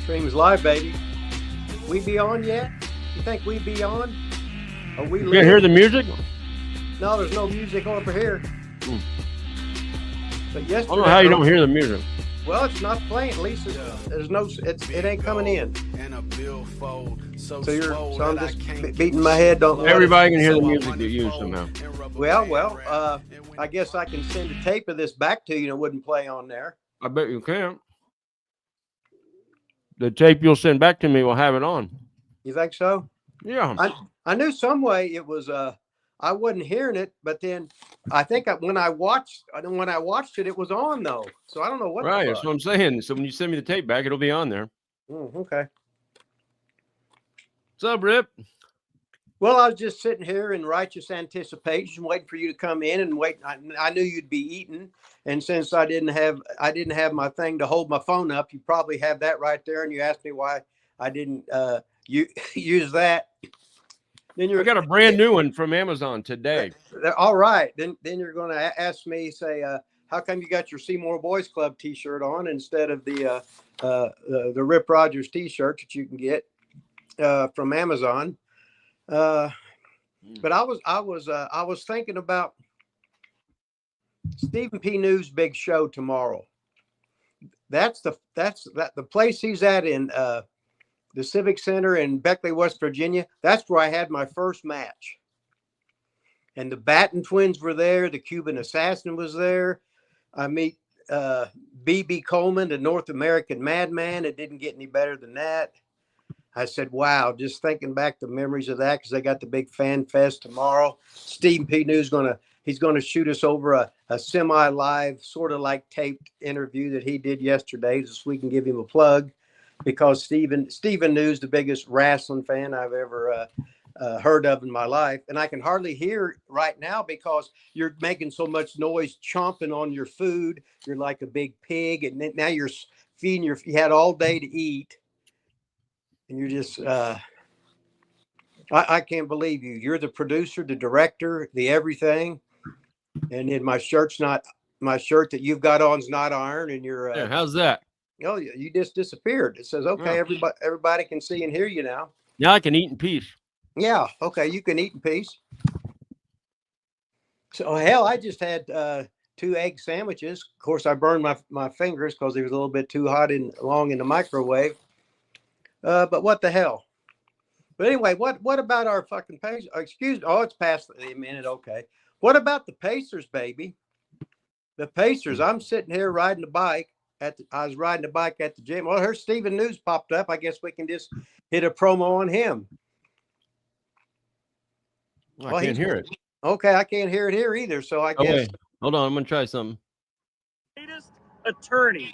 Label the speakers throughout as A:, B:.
A: Streams live, baby. We be on yet? You think we be on? Are we?
B: You can't hear the music?
A: No, there's no music over here. But yesterday,
B: I don't know how you don't hear the music.
A: Well, it's not playing. At least there's no. It ain't coming in. So I'm just beating my head. Don't.
B: Everybody can hear the music that you use somehow.
A: Well. I guess I can send a tape of this back to you, and it wouldn't play on there.
B: I bet you can. The tape you'll send back to me will have it on.
A: You think so?
B: Yeah.
A: I knew some way it was. I wasn't hearing it, but then I think when I watched it, it was on though. So I don't know what.
B: Right, that's what I'm saying. So when you send me the tape back, it'll be on there.
A: Okay.
B: What's up, Rip?
A: Well, I was just sitting here in righteous anticipation, waiting for you to come in and wait. I knew you'd be eating, and since I didn't have my thing to hold my phone up, you probably have that right there, and you asked me why I didn't use that. Then
B: I got a brand new one from Amazon today.
A: All right, then you're going to ask me, say, how come you got your Seymour Boys Club T-shirt on instead of the Rip Rogers T-shirt that you can get from Amazon? But I was thinking about Stephen P. New's big show tomorrow. That's the place he's at in the Civic Center in Beckley, West Virginia. That's where I had my first match. And the Batten twins were there. The Cuban Assassin was there. I meet B.B. Coleman, the North American Madman. It didn't get any better than that. I said, wow, just thinking back to memories of that, because they got the big fan fest tomorrow. Stephen P. New's he's going to shoot us over a semi-live, sort of like taped interview that he did yesterday, just so we can give him a plug, because Stephen New's the biggest wrestling fan I've ever heard of in my life. And I can hardly hear right now because you're making so much noise chomping on your food. You're like a big pig, and now you're feeding you had all day to eat. And you're just, I can't believe you. You're the producer, the director, the everything. And then my shirt that you've got on is not iron. And you're,
B: yeah, how's that?
A: Oh, you just disappeared. It says, okay, everybody can see and hear you now.
B: Now I can eat in peace.
A: Yeah. Okay. You can eat in peace. So hell, I just had 2 egg sandwiches. Of course, I burned my fingers because they was a little bit too hot long in the microwave. But what the hell? But anyway, what about our fucking Pacers? Excuse me. Oh, it's past a minute. Okay. What about the Pacers, baby? The Pacers. I'm sitting here riding the bike I was riding the bike at the gym. Well, here's Stephen News popped up. I guess we can just hit a promo on him.
B: I can't hear it.
A: Okay, I can't hear it here either. So I guess.
B: Wait. Hold on, I'm gonna try something.
C: Latest attorney.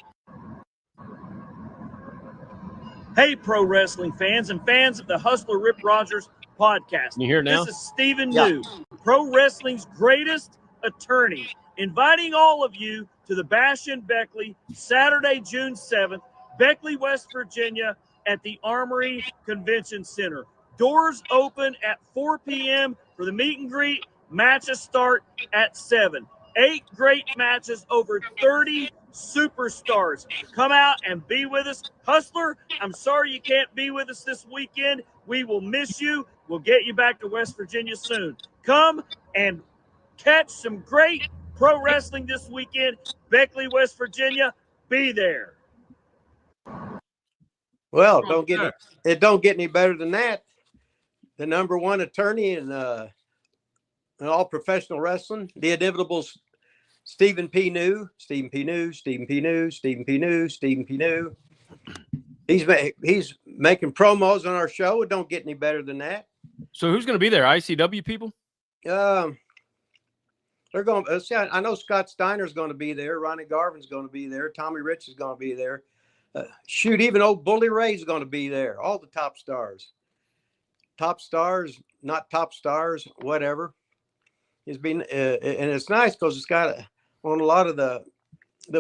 C: Hey, pro wrestling fans and fans of the Hustler Rip Rogers podcast.
B: Can you hear it now?
C: This is Stephen New, pro wrestling's greatest attorney, inviting all of you to the Bash in Beckley, Saturday, June 7th, Beckley, West Virginia, at the Armory Convention Center. Doors open at 4 p.m. for the meet and greet. Matches start at 7. 8 great matches, over 30 superstars. Come out and be with us. Hustler, I'm sorry you can't be with us this weekend. We will miss you. We'll get you back to West Virginia soon. Come and catch some great pro wrestling this weekend. Beckley, West Virginia. Be there.
A: Well, it don't get any better than that. The number one attorney in all professional wrestling, the inevitable Stephen P. New. He's making promos on our show. It don't get any better than that.
B: So who's going to be there? ICW people?
A: They're going. I know Scott Steiner's going to be there. Ronnie Garvin's going to be there. Tommy Rich is going to be there. Even old Bully Ray's going to be there. All the top stars. Top stars, not top stars, whatever. It's been, and it's nice because it's got on a lot of the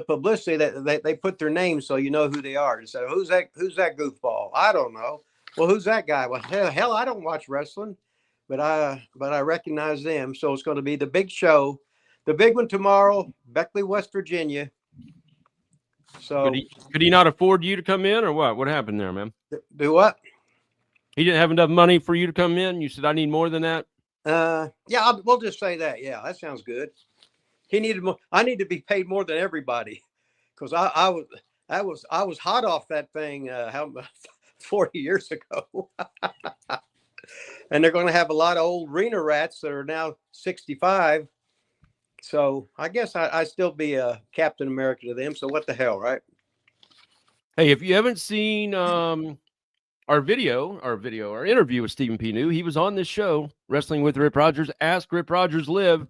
A: publicity that they put their names so you know who they are. So who's that goofball? I don't know. Well, who's that guy? Well, hell, I don't watch wrestling, but I recognize them. So it's going to be the big show, the big one tomorrow, Beckley, West Virginia. So
B: Could he not afford you to come in, or what? What happened there, man?
A: do what?
B: He didn't have enough money for you to come in. You said, I need more than that.
A: Yeah, we'll just say that. Yeah, that sounds good. He needed more. I need to be paid more than everybody, because I was hot off that thing. 40 years ago, and they're going to have a lot of old arena rats that are now 65. So I guess I still be a Captain America to them. So what the hell, right?
B: Hey, if you haven't seen our interview with Stephen P. New, he was on this show, Wrestling with Rip Rogers, Ask Rip Rogers Live.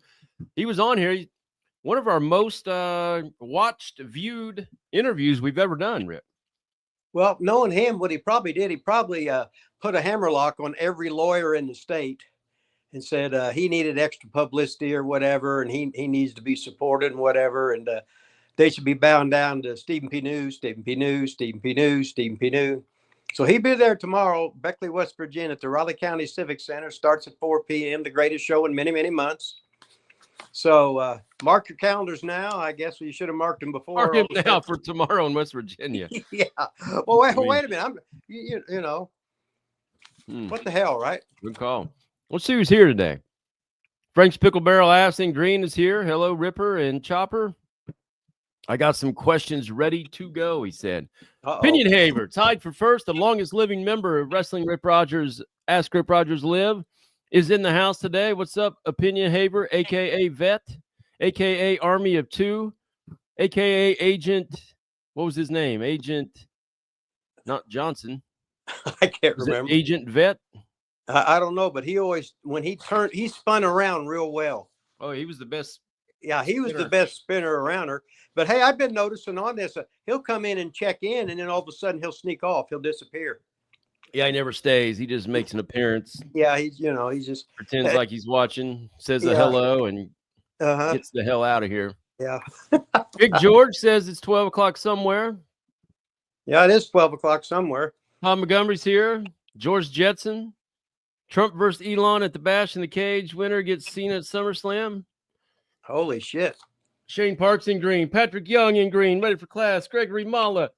B: He was on here. One of our most watched, viewed interviews we've ever done, Rip.
A: Well, knowing him, what he probably did, he probably put a hammerlock on every lawyer in the state and said he needed extra publicity or whatever, and he needs to be supported and whatever, and they should be bound down to Stephen P. New, Stephen P. New, Stephen P. New, Stephen P. New. So he'll be there tomorrow, Beckley, West Virginia, at the Raleigh County Civic Center. Starts at 4 p.m., the greatest show in many, many months. So mark your calendars now. I guess you should have marked them before.
B: Mark him now for tomorrow in West Virginia.
A: Yeah. Well, wait a minute. You know, what the hell, right?
B: Good call. Let's see who's here today. Frank's Pickle Barrel Assing Green is here. Hello, Ripper and Chopper. I got some questions ready to go, he said. Opinion Haver, tied for first, the longest living member of Wrestling Rip Rogers, Ask Rip Rogers Live, is in the house today. What's up, Opinion Haver, a.k.a. Vet, a.k.a. Army of Two, a.k.a. Agent, what was his name? Agent, not Johnson.
A: I can't remember.
B: Agent Vet?
A: I don't know, but he always, when he turned, he spun around real well.
B: Oh, he was the best.
A: Yeah, he was the best spinner around her. But hey, I've been noticing on this, he'll come in and check in, and then all of a sudden he'll sneak off. He'll disappear.
B: Yeah, he never stays. He just makes an appearance.
A: Yeah, he's just
B: pretends like he's watching, says a hello, and gets the hell out of here.
A: Yeah.
B: Big George says it's 12 o'clock somewhere.
A: Yeah, it is 12 o'clock somewhere.
B: Tom Montgomery's here. George Jetson. Trump versus Elon at the Bash in the Cage. Winner gets seen at SummerSlam.
A: Holy shit.
B: Shane Parks in green. Patrick Young in green. Ready for class. Gregory Mala.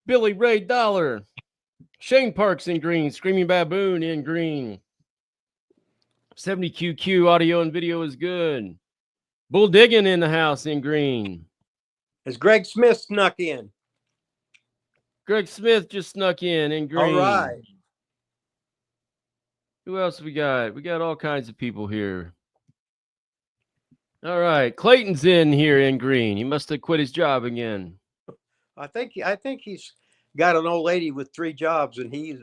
B: Billy Ray Dollar. Shane Parks in green. Screaming Baboon in green. 70QQ audio and video is good. Bull Diggin in the house in green.
A: Has Greg Smith snuck in?
B: Greg Smith just snuck in green.
A: All right.
B: Who else we got? We got all kinds of people here. All right. Clayton's in here in green. He must have quit his job again.
A: I think he's got an old lady with 3 jobs, and he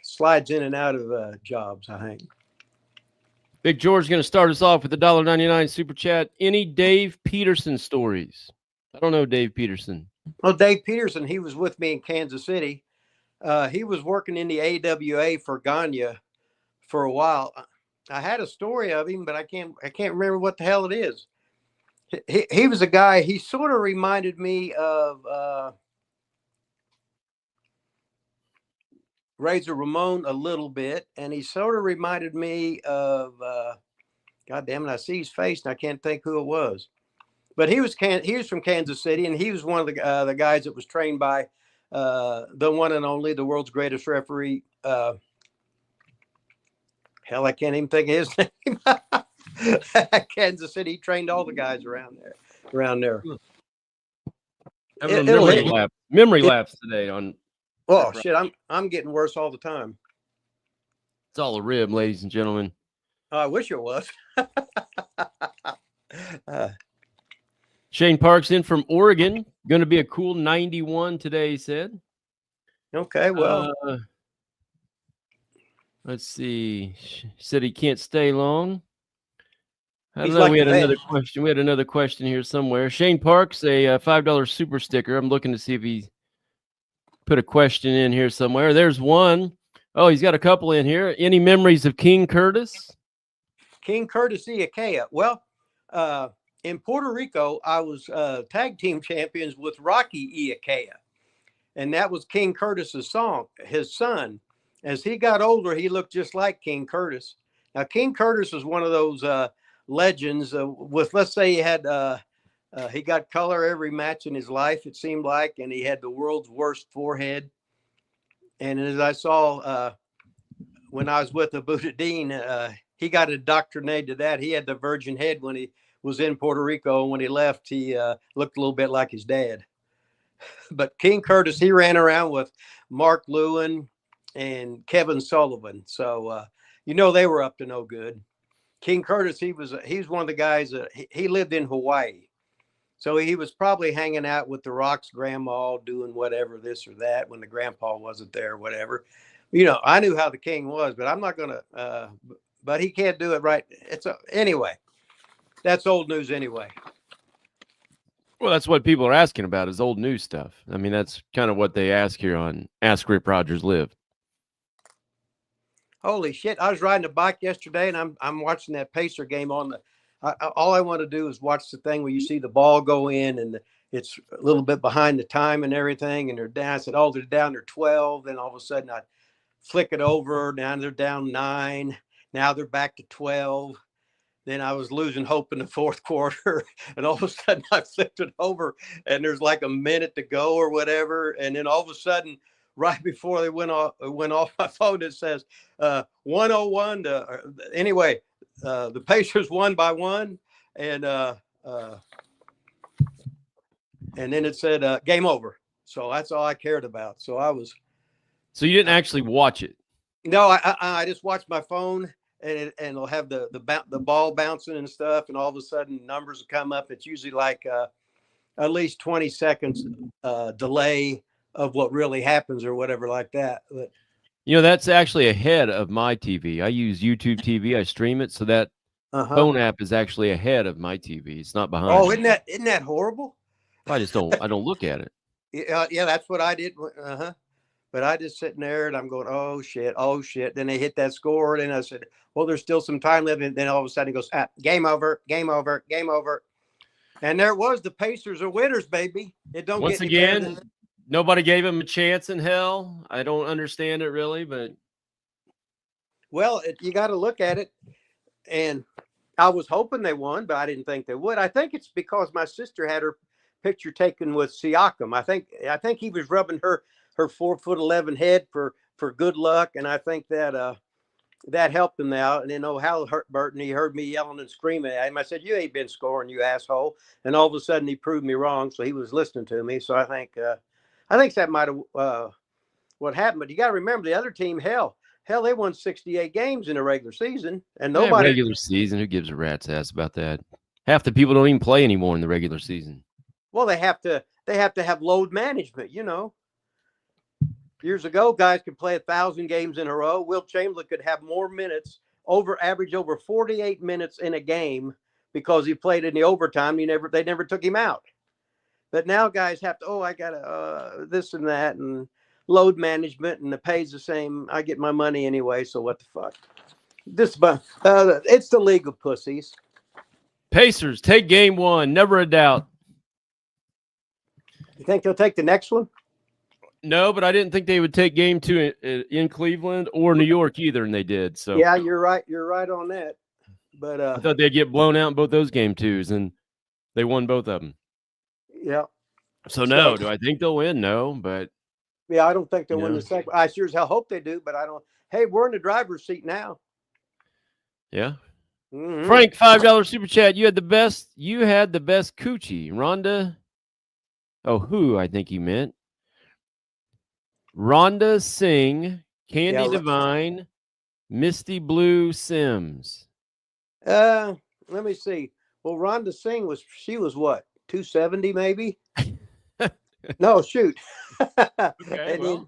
A: slides in and out of jobs, I think.
B: Big George is going to start us off with the $1.99 super chat. Any Dave Peterson stories? I don't know Dave Peterson.
A: Well, Dave Peterson, he was with me in Kansas City. He was working in the AWA for Gagne for a while. I had a story of him, but I can't remember what the hell it is. He was a guy, he sort of reminded me of Razor Ramon a little bit, and he sort of reminded me of God damn it, I see his face and I can't think who it was. But he was from Kansas City, and he was one of the guys that was trained by the one and only, the world's greatest referee. Hell, I can't even think of his name. Kansas City, he trained all the guys around there.
B: Memory lapse today on.
A: Oh shit, I'm getting worse all the time.
B: It's all a rib, ladies and gentlemen.
A: I wish it was.
B: Shane Parks in from Oregon. Going to be a cool 91 today, he said.
A: Okay, well.
B: Let's see. He said he can't stay long. I don't know.
A: Like
B: we had another question. We had another question here somewhere. Shane Parks, a $5 super sticker. I'm looking to see if he put a question in here somewhere. There's one. Oh, he's got a couple in here. Any memories of King Curtis?
A: King Curtis Iakea. Well, in Puerto Rico, I was tag team champions with Rocky Iakea. And that was King Curtis's his son. As he got older, he looked just like King Curtis. Now, King Curtis was one of those legends with, let's say, he had He got color every match in his life, it seemed like, and he had the world's worst forehead. And as I saw when I was with Abudadeen, he got indoctrinated to that. He had the virgin head when he was in Puerto Rico. And when he left, he looked a little bit like his dad. But King Curtis, he ran around with Mark Lewin and Kevin Sullivan. So, they were up to no good. King Curtis, he's one of the guys that he lived in Hawaii. So he was probably hanging out with the Rock's grandma, doing whatever, this or that, when the grandpa wasn't there, whatever. I knew how the King was, but I'm not going to, but he can't do it right. Anyway, that's old news anyway.
B: Well, that's what people are asking about is old news stuff. I mean, that's kind of what they ask here on Ask Rip Rogers Live.
A: Holy shit. I was riding a bike yesterday and I'm watching that Pacer game on all I want to do is watch the thing where you see the ball go in and it's a little bit behind the time and everything. And they're down. I said, oh, they're down. They're 12. Then all of a sudden I flick it over. Now they're down 9. Now they're back to 12. Then I was losing hope in the fourth quarter. And all of a sudden I flipped it over and there's like a minute to go or whatever. And then all of a sudden, right before they went off my phone, it says 101 anyway. The Pacers won by 1, and then it said game over. So that's all I cared about. So
B: So you didn't actually watch it?
A: No, I just watched my phone, and it'll have the ball bouncing and stuff, and all of a sudden numbers will come up. It's usually like at least 20 seconds delay of what really happens or whatever like that. But
B: that's actually ahead of my TV. I use YouTube TV. I stream it, so that phone app is actually ahead of my TV. It's not behind.
A: Oh, isn't that horrible?
B: I don't look at it.
A: Yeah, that's what I did. But I just sitting there and I'm going, oh shit. Then they hit that score, and I said, well, there's still some time left. And then all of a sudden it goes, game over. And there it was. The Pacers are winners, baby. It don't
B: Once
A: get
B: again. Nobody gave him a chance in hell. I don't understand it really, but
A: well, you got to look at it. And I was hoping they won, but I didn't think they would. I think it's because my sister had her picture taken with Siakam. I think he was rubbing her 4'11" head for good luck, and I think that that helped him out. And then Halliburton, he heard me yelling and screaming at him. I said, "You ain't been scoring, you asshole!" And all of a sudden, he proved me wrong. So he was listening to me. So I think that might have what happened. But you got to remember, the other team, hell, they won 68 games in the regular season, and nobody
B: regular season. Who gives a rat's ass about that? Half the people don't even play anymore in the regular season.
A: Well, they have to have load management. Years ago, guys could play 1,000 games in a row. Wilt Chamberlain could have more minutes, average over 48 minutes in a game because he played in the overtime. They never took him out. But now guys have to, I got this and that and load management, and the pay's the same. I get my money anyway, so what the fuck? It's the league of pussies.
B: Pacers take game 1, never a doubt.
A: You think they'll take the next one?
B: No, but I didn't think they would take game 2 in Cleveland or New York either, and they did. So
A: yeah, you're right. You're right on that. But
B: I thought they'd get blown out in both those game 2s, and they won both of them.
A: Yeah.
B: So no, do I think they'll win? No, but
A: yeah, I don't think they'll win the second. I sure as hell hope they do, but I don't. Hey, we're in the driver's seat now.
B: Yeah.
A: Mm-hmm.
B: Frank, $5 super chat. You had the best coochie. Rhonda. Oh, who I think he meant. Rhonda Singh, Candy Divine, Misty Blue Sims.
A: Let me see. Well, Rhonda Singh was what? 270 maybe? No, shoot.
B: Okay,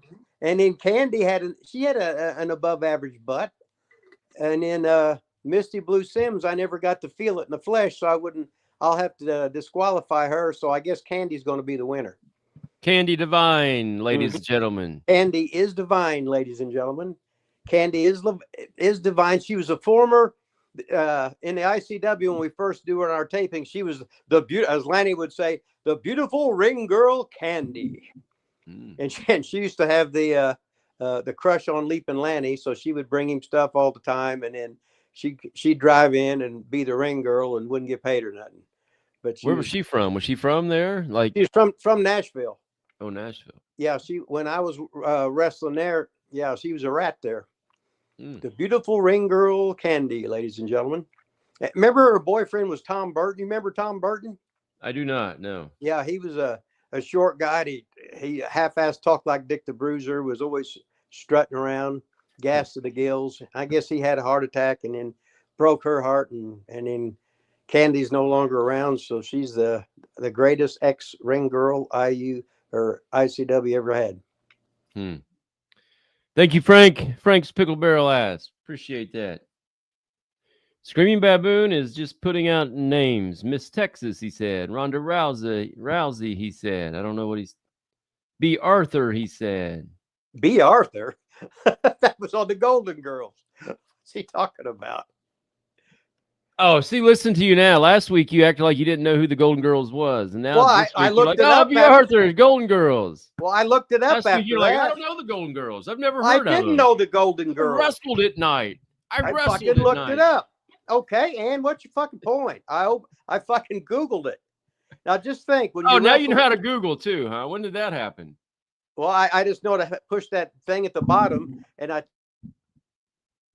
A: and then Candy had an above average butt. And then Misty Blue Sims, I never got to feel it in the flesh, so I'll have to disqualify her. So I guess Candy's going to be the winner.
B: Candy Divine, ladies and gentlemen.
A: Candy is divine, ladies and gentlemen. Candy is divine. She was a former in the ICW when we first do our taping. She was as Lanny would say, the beautiful ring girl Candy. And she used to have the crush on Leaping Lanny, so she would bring him stuff all the time, and then she'd drive in and be the ring girl and wouldn't get paid or nothing. But
B: Where was she from? Was she from there? Like,
A: she's from Nashville.
B: oh, Nashville.
A: Yeah, when I was wrestling there, yeah, she was a rat there.
B: Mm.
A: The beautiful ring girl Candy, ladies and gentlemen. Remember her boyfriend was Tom Burton? You remember Tom Burton?
B: I do not. No.
A: Yeah, he was a short guy. He half-ass talked like Dick the Bruiser, was always strutting around, gas to the gills. I guess he had a heart attack and then broke her heart, and then Candy's no longer around, so she's the greatest ex-ring girl IU or ICW ever had.
B: Hmm. Thank you, Frank. Frank's Pickle Barrel Ass. Appreciate that. Screaming Baboon is just putting out names. Miss Texas, he said. Ronda Rousey, he said. I don't know what he's. B. Arthur, he said.
A: B. Arthur? That was on the Golden Girls. What's he talking about?
B: Oh, see, listen to you now. Last week you acted like you didn't know who the Golden Girls was, and now
A: Well,
B: this week
A: I
B: you're
A: looked
B: like,
A: it up
B: B.
A: after-
B: Arthur, Golden Girls.
A: Well, I looked it up
B: Last week
A: after
B: you're like, I
A: that.
B: don't know the Golden Girls. I've never
A: I
B: heard of them.
A: didn't know the Golden
B: I
A: Girls.
B: wrestled at night. I wrestled
A: fucking
B: at
A: looked
B: night.
A: it up. Okay, and what's your fucking point? I fucking Googled it. Now just think when
B: Oh,
A: you
B: now you know
A: wrestle-
B: how to Google too, huh? When did that happen?
A: Well, I just know to push that thing at the bottom, and I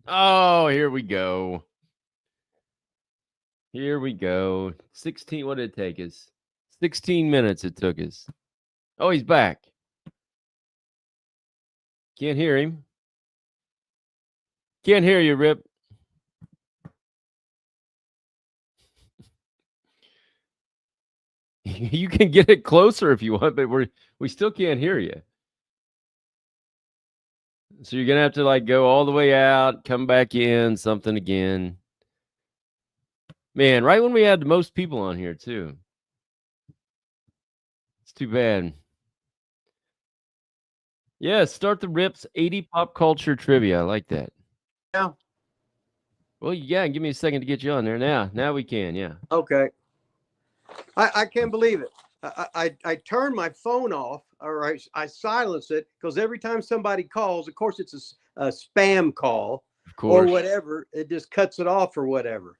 B: Oh, here we go. Here we go. 16. What did it take us? 16 minutes it took us. Oh, he's back. Can't hear him. Can't hear you, Rip. You can get it closer if you want, but we still can't hear you. So you're gonna have to like go all the way out, come back in, something again. Man, right when we had the most people on here too. It's too bad. Yeah, start the Rips 80 pop culture trivia. I like that.
A: Yeah.
B: Well, yeah, give me a second to get you on there. Now we can, yeah.
A: Okay. I can't believe it. I turn my phone off, or I silence it, because every time somebody calls, of course it's a spam call or whatever, it just cuts it off or whatever.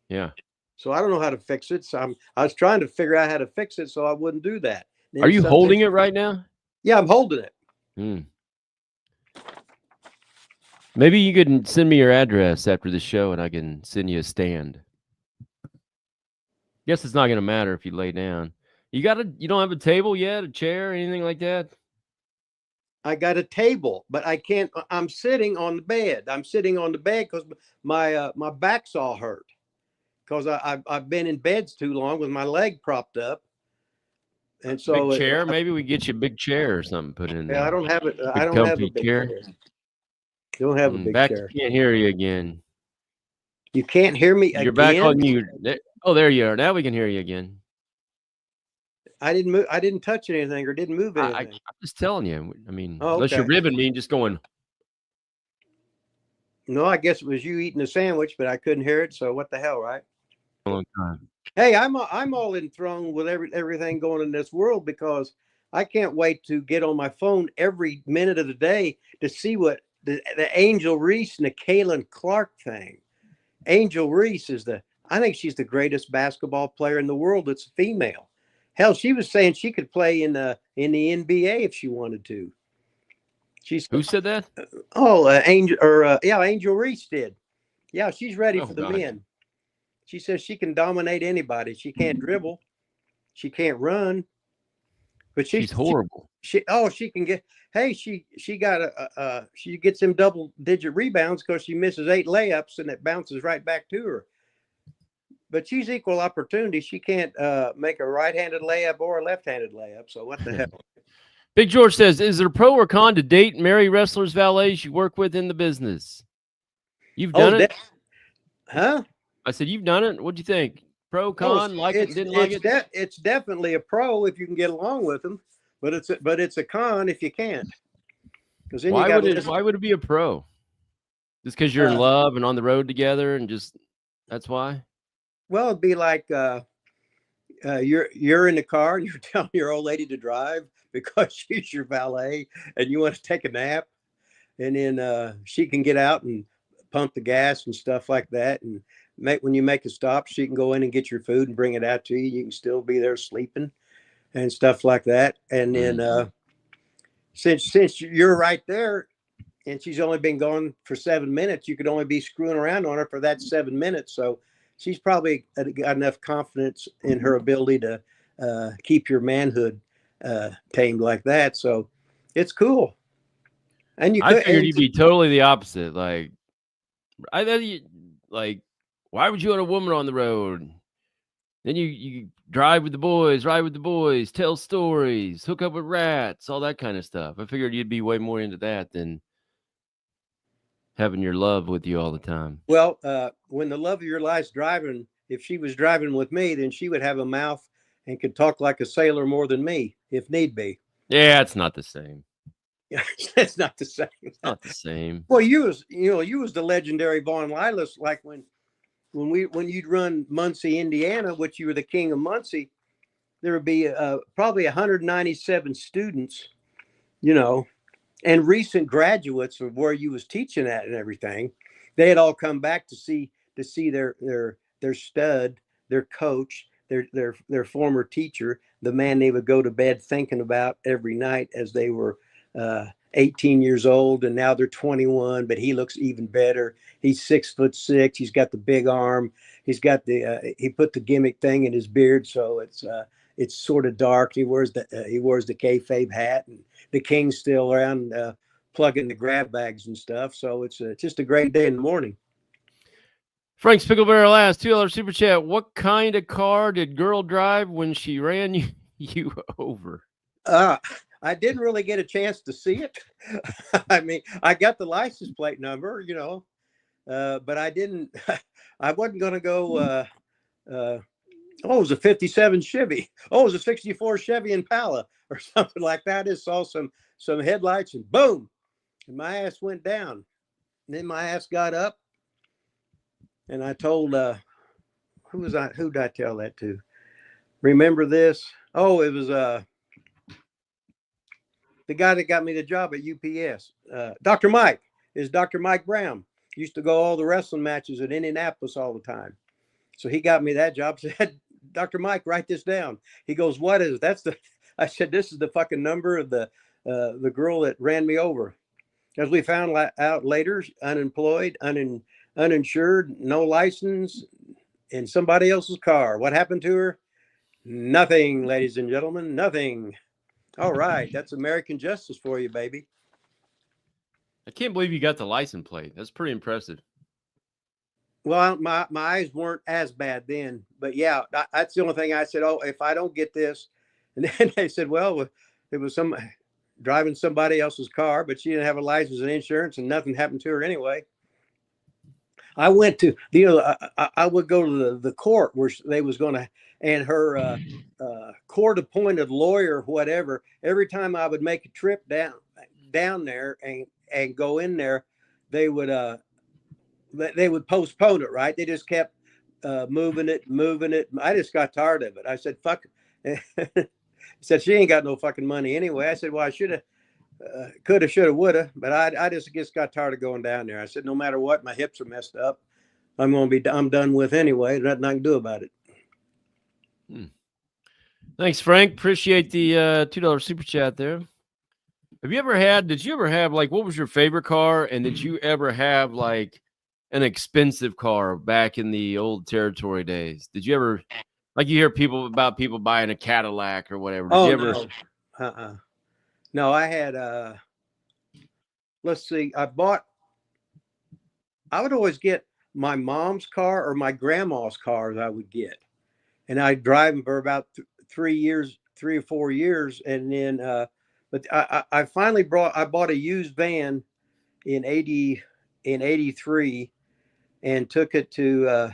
B: Yeah.
A: So I don't know how to fix it. So I was trying to figure out how to fix it so I wouldn't do that.
B: Are you holding it right now?
A: Yeah, I'm holding it.
B: Maybe you could send me your address after the show and I can send you a stand. Guess it's not going to matter if you lay down. You don't have a table yet, a chair, anything like that?
A: I got a table, but I can't. I'm sitting on the bed. I'm sitting on the bed because my back's all hurt. Because I've been in beds too long with my leg propped up. And so
B: big chair, maybe we get you a big chair or something put in there.
A: Yeah, I don't have it. I don't have a big chair. Don't have a big chair.
B: Can't hear you again.
A: You can't hear me again?
B: You're back on mute. Oh, there you are. Now we can hear you again.
A: I didn't move. I didn't touch anything or didn't move anything.
B: I'm just telling you. I mean,
A: okay.
B: Unless you're ribbing me and just going.
A: No, I guess it was you eating a sandwich, but I couldn't hear it. So what the hell, right?
B: A long time.
A: Hey, I'm all enthroned with everything going in this world because I can't wait to get on my phone every minute of the day to see what the Angel Reese and the Kaylin Clark thing. Angel Reese I think she's the greatest basketball player in the world that's female. Hell, she was saying she could play in the NBA if she wanted to.
B: Who said that?
A: Angel Reese did. Yeah, she's ready for the men. She says she can dominate anybody. She can't dribble. She can't run. But she's horrible. She can get. Hey, she gets them double-digit rebounds because she misses 8 layups and it bounces right back to her. But she's equal opportunity. She can't make a right-handed layup or a left-handed layup. So what the hell?
B: Big George says, is there a pro or con to date and marry wrestlers, valets you work with in the business? You've done it?
A: Huh?
B: I said, you've done it? What'd you think? Pro, con, didn't like it?
A: It's definitely a pro if you can get along with them, but it's a con if you can't. Because then
B: why would it be a pro? Just because you're in love and on the road together and just that's why?
A: Well, it'd be like you're in the car and you're telling your old lady to drive because she's your valet and you want to take a nap, and then she can get out and pump the gas and stuff like that, and when you make a stop, she can go in and get your food and bring it out to you. You can still be there sleeping and stuff like that. And then since you're right there, and she's only been gone for 7 minutes, you could only be screwing around on her for that 7 minutes. So she's probably got enough confidence in her ability to keep your manhood tamed like that. So it's cool. And
B: I figured you'd be totally the opposite. Like, why would you want a woman on the road? Then you drive with the boys, ride with the boys, tell stories, hook up with rats, all that kind of stuff. I figured you'd be way more into that than having your love with you all the time.
A: Well, when the love of your life's driving, if she was driving with me, then she would have a mouth and could talk like a sailor more than me, if need be.
B: Yeah, it's not the same.
A: It's not the same.
B: It's not the same.
A: Well, you was the legendary Vaughn Lilas, like when you'd run Muncie, Indiana, which you were the king of Muncie, there would be probably 197 students, and recent graduates of where you was teaching at and everything. They had all come back to see their stud, their coach, their former teacher, the man they would go to bed thinking about every night as they were 18 years old, and now they're 21, but he looks even better. He's 6'6". He's got the big arm. He's got he put the gimmick thing in his beard, so it's sort of dark. He wears the kayfabe hat, and the king's still around plugging the grab bags and stuff. So it's just a great day in the morning.
B: Frank's Pickle Barrel asked $2 super chat. What kind of car did girl drive when she ran you over?
A: I didn't really get a chance to see it. I mean, I got the license plate number, but I didn't. I wasn't going to go. It was a 57 Chevy. Oh, it was a 64 Chevy Impala or something like that. I saw some headlights and boom, and my ass went down. And then my ass got up, and I told who did I tell that to? Remember this? Oh, it was the guy that got me the job at UPS. Dr. Mike is Dr. Mike Brown. Used to go all the wrestling matches at Indianapolis all the time. So he got me that job. Said, Dr. Mike, write this down. He goes, what is it? I said, this is the fucking number of the girl that ran me over. As we found out later, unemployed, uninsured, no license, in somebody else's car. What happened to her? Nothing, ladies and gentlemen, nothing. All right, that's American justice for you, baby.
B: I can't believe you got the license plate. That's pretty impressive.
A: Well, my eyes weren't as bad then, but yeah, that's the only thing I said. Oh, if I don't get this, and then they said, well, it was some driving somebody else's car, but she didn't have a license and insurance, and nothing happened to her anyway. I went to I would go to the court where they was going to, and her court-appointed lawyer, whatever. Every time I would make a trip down there and go in there, they would postpone it. Right? They just kept moving it. I just got tired of it. I said, "Fuck." He said, "She ain't got no fucking money anyway." I said, "Well, I should have." Coulda, shoulda, woulda, but I just got tired of going down there. I said, no matter what, my hips are messed up. I'm done with anyway. Nothing I can do about it.
B: Thanks, Frank. Appreciate the $2 super chat there. Did you ever have, like, what was your favorite car? And did you ever have like an expensive car back in the old territory days? Did you ever, like, you hear people buying a Cadillac or whatever? Did you ever?
A: No. No, I had, let's see, I would always get my mom's car or my grandma's car that I would get. And I'd drive them for about 3 or 4 years. And then, but I finally bought a used van in 83 and took it to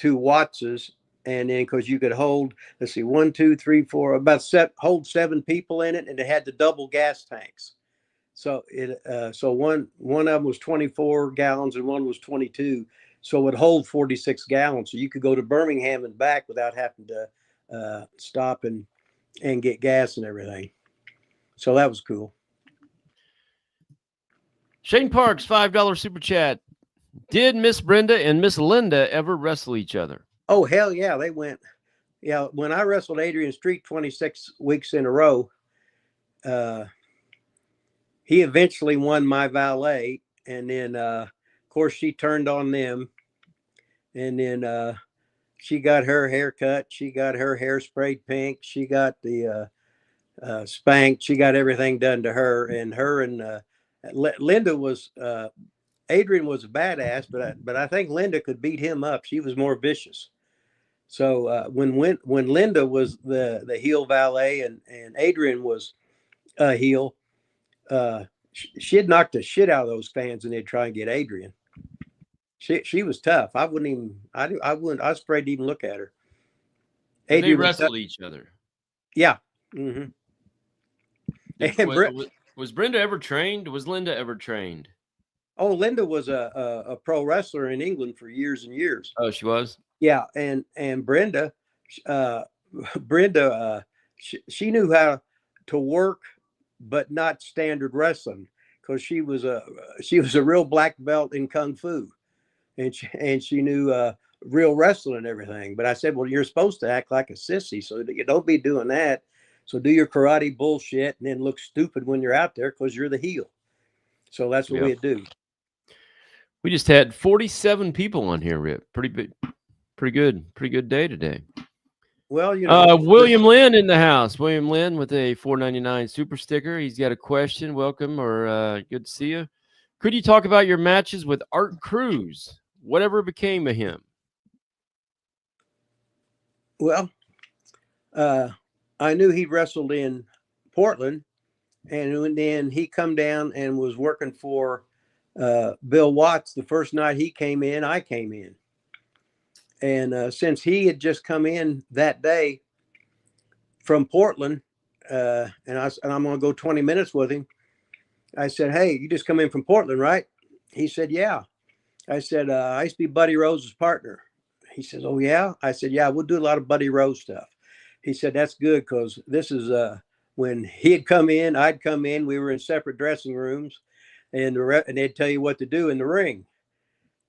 A: Watts's. And then, because you could hold, let's see, 1, 2, 3, 4, hold 7 people in it, and it had the double gas tanks. So one of them was 24 gallons and one was 22. So it would hold 46 gallons. So you could go to Birmingham and back without having to stop and get gas and everything. So that was cool.
B: Shane Parks, $5 super chat. Did Miss Brenda and Miss Linda ever wrestle each other?
A: Oh, hell yeah. They went. Yeah. When I wrestled Adrian Street 26 weeks in a row, he eventually won my valet. And then, of course, she turned on them. And then she got her hair cut. She got her hair sprayed pink. She got the spanked. She got everything done to her. And Linda was, Adrian was a badass, but I think Linda could beat him up. She was more vicious. So when Linda was the heel valet and Adrian was a heel, she'd knock the shit out of those fans and they'd try and get Adrian. She was tough. I wouldn't. I was afraid to even look at her.
B: Adrian, they wrestled each other.
A: Yeah. Mm-hmm.
B: Was Brenda ever trained? Was Linda ever trained?
A: Oh, Linda was a pro wrestler in England for years and years.
B: Oh, she was?
A: Yeah, and Brenda, she knew how to work, but not standard wrestling, because she was a real black belt in kung fu, and she knew real wrestling and everything. But I said, well, you're supposed to act like a sissy, so you don't be doing that. So do your karate bullshit and then look stupid when you're out there because you're the heel. So that's what we do.
B: We just had 47 people on here, Rip. Pretty good day today.
A: Well, you know,
B: William Lynn in the house. William Lynn with a $4.99 super sticker. He's got a question. Welcome, or good to see you. Could you talk about your matches with Art Cruz? Whatever became of him?
A: Well, I knew he wrestled in Portland, and then he come down and was working for Bill Watts. The first night he came in, I came in. And since he had just come in that day from Portland, and I'm going to go 20 minutes with him, I said, hey, you just come in from Portland, right? He said, yeah. I said, I used to be Buddy Rose's partner. He says, oh, yeah? I said, yeah, we'll do a lot of Buddy Rose stuff. He said, that's good, because this is when he had come in, I'd come in. We were in separate dressing rooms, and they'd tell you what to do in the ring.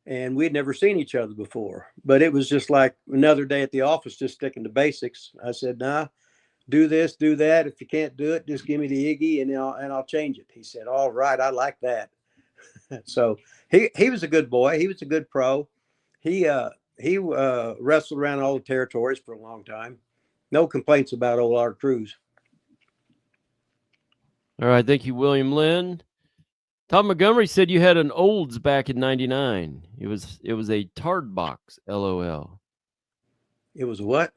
A: And we'd never seen each other before, but it was just like another day at the office, just sticking to basics. I said, nah, do this, do that. If you can't do it, just give me the Iggy and I'll change it. He said, all right, I like that. So he was a good boy. He was a good pro. He wrestled around all the territories for a long time. No complaints about old Art Cruz.
B: All right. Thank you, William Lynn. Tom Montgomery said you had an Olds back in '99. It was a tard box, LOL.
A: It was what?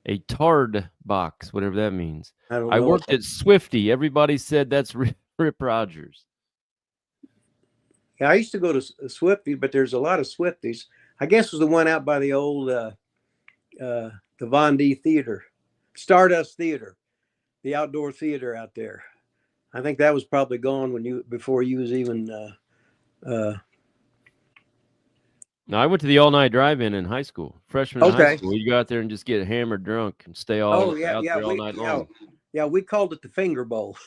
B: A tard box, whatever that means.
A: I
B: worked at Swifty. Everybody said that's Rip Rogers.
A: Yeah, I used to go to Swifty, but there's a lot of Swifties. I guess it was the one out by the old the Von D Theater, Stardust Theater, the outdoor theater out there. I think that was probably gone before you was even.
B: No, I went to the all-night drive-in in high school, freshman in high school. You go out there and just get hammered drunk and stay all there all night long.
A: Yeah, we called it the Finger Bowl.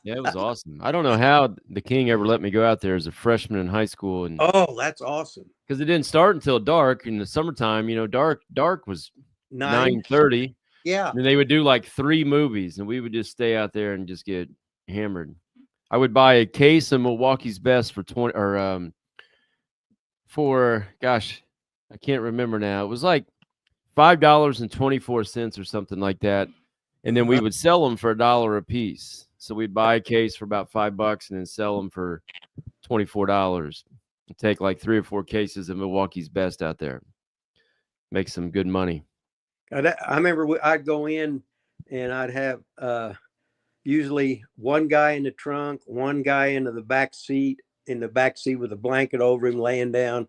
B: Yeah, it was awesome. I don't know how the King ever let me go out there as a freshman in high school. And
A: oh, that's awesome.
B: Because it didn't start until dark in the summertime. You know, dark was 9:30.
A: Yeah.
B: And they would do like 3 movies, and we would just stay out there and just get hammered. I would buy a case of Milwaukee's Best for gosh, I can't remember now. It was like $5.24 or something like that. And then we would sell them for $1 a piece. So we'd buy a case for about $5 and then sell them for $24. And take like 3 or 4 cases of Milwaukee's Best out there. Make some good money.
A: I remember I'd go in and I'd have usually one guy in the trunk, one guy in the back seat with a blanket over him laying down.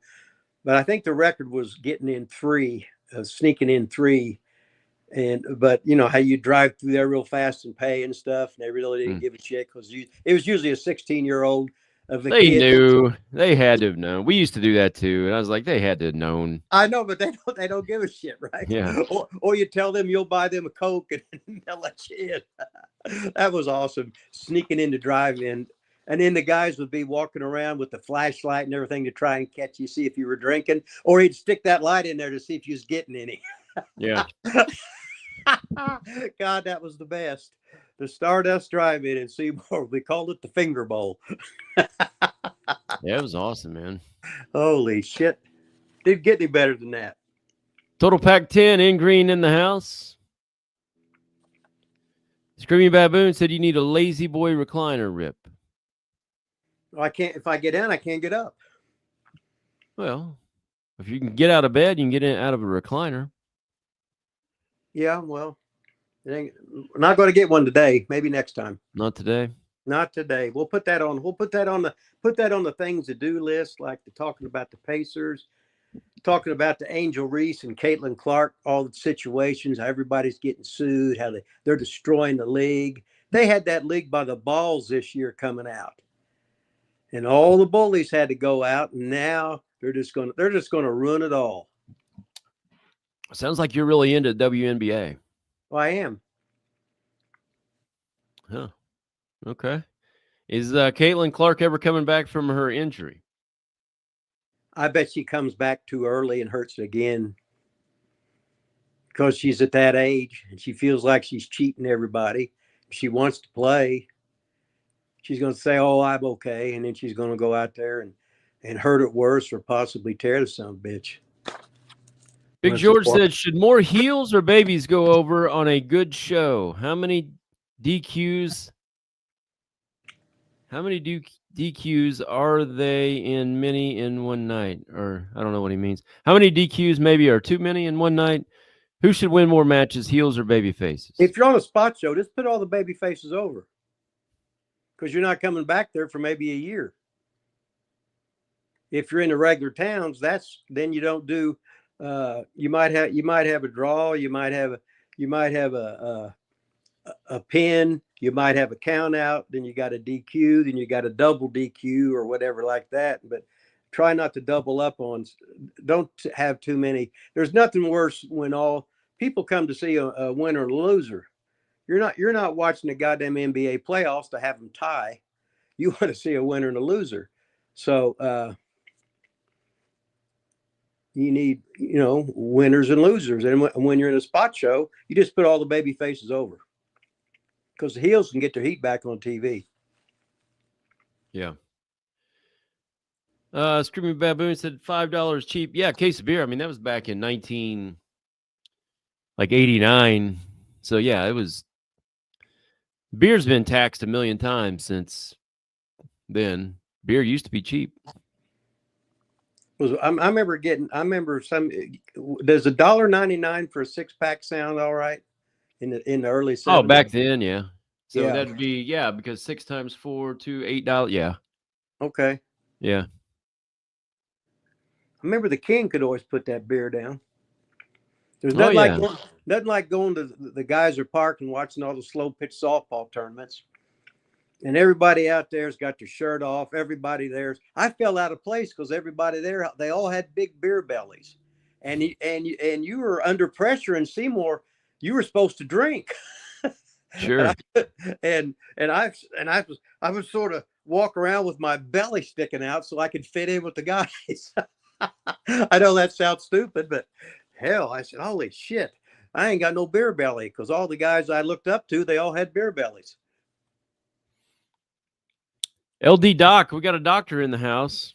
A: But I think the record was getting in 3, sneaking in 3. But you know how you drive through there real fast and pay and stuff, and they really didn't give a shit because it was usually a 16-year-old of the
B: They
A: kid.
B: knew. They had to have known. We used to do that too, and I was like, they had to have known.
A: I know, but they don't give a shit, right?
B: Yeah.
A: Or you tell them you'll buy them a Coke and they'll let you in. That was awesome. Sneaking in to drive in. And then the guys would be walking around with the flashlight and everything to try and catch you, see if you were drinking, or he'd stick that light in there to see if you was getting any.
B: Yeah.
A: God, that was the best. The Stardust Drive-In in Seymour. We called it the Finger Bowl.
B: Yeah, it was awesome, man.
A: Holy shit. Didn't get any better than that.
B: Total Pack 10 in green in the house. Screaming Baboon said you need a lazy boy recliner, Rip.
A: I can't, if I get down, I can't get up.
B: Well, if you can get out of bed, you can get out of a recliner.
A: Yeah, well, we're not going to get one today. Maybe next time.
B: Not today.
A: Not today. We'll put that on. We'll put that on the things to do list, like talking about the Pacers, talking about the Angel Reese and Caitlin Clark, all the situations, how everybody's getting sued, how they're destroying the league. They had that league by the balls this year coming out, and all the bullies had to go out, and now they're just going to ruin it all.
B: Sounds like you're really into WNBA.
A: Well, I am.
B: Huh. Okay. Is Caitlin Clark ever coming back from her injury?
A: I bet she comes back too early and hurts again because she's at that age and she feels like she's cheating everybody. She wants to play. She's going to say, "Oh, I'm okay," and then she's going to go out there and hurt it worse or possibly tear the son of a bitch.
B: Big George said, should more heels or babies go over on a good show? How many DQs? How many DQs are they in many in one night? Or I don't know what he means. How many DQs maybe are too many in one night? Who should win more matches, heels or baby faces?
A: If you're on a spot show, just put all the baby faces over because you're not coming back there for maybe a year. If you're in the regular towns, then you don't do. You might have a draw. You might have a pin. You might have a count out. Then you got a DQ. Then you got a double DQ or whatever like that. But try not to double up on. Don't have too many. There's nothing worse when all people come to see a winner and a loser. You're not watching the goddamn NBA playoffs to have them tie. You want to see a winner and a loser. So. You need, winners and losers. And when you're in a spot show, you just put all the baby faces over because the heels can get their heat back on TV.
B: Yeah. Screaming Baboon said $5 cheap. Yeah, case of beer. I mean, that was back in 89. So yeah, it was. Beer's been taxed a million times since then. Beer used to be cheap.
A: I remember some. Does $1.99 for a 6-pack sound all right in the early 70s?
B: Oh, back then, yeah. So
A: Yeah.
B: that'd be because 6 times 4 to $8. Yeah.
A: Okay.
B: Yeah.
A: I remember the King could always put that beer down. There's nothing like going to the Geyser Park and watching all the slow pitch softball tournaments. And everybody out there's got their shirt off. Everybody there's. I fell out of place because everybody there, they all had big beer bellies, and you were under pressure in Seymour. You were supposed to drink.
B: Sure.
A: and I would sort of walk around with my belly sticking out so I could fit in with the guys. I know that sounds stupid, but hell, I said, holy shit, I ain't got no beer belly because all the guys I looked up to, they all had beer bellies.
B: LD Doc, we got a doctor in the house.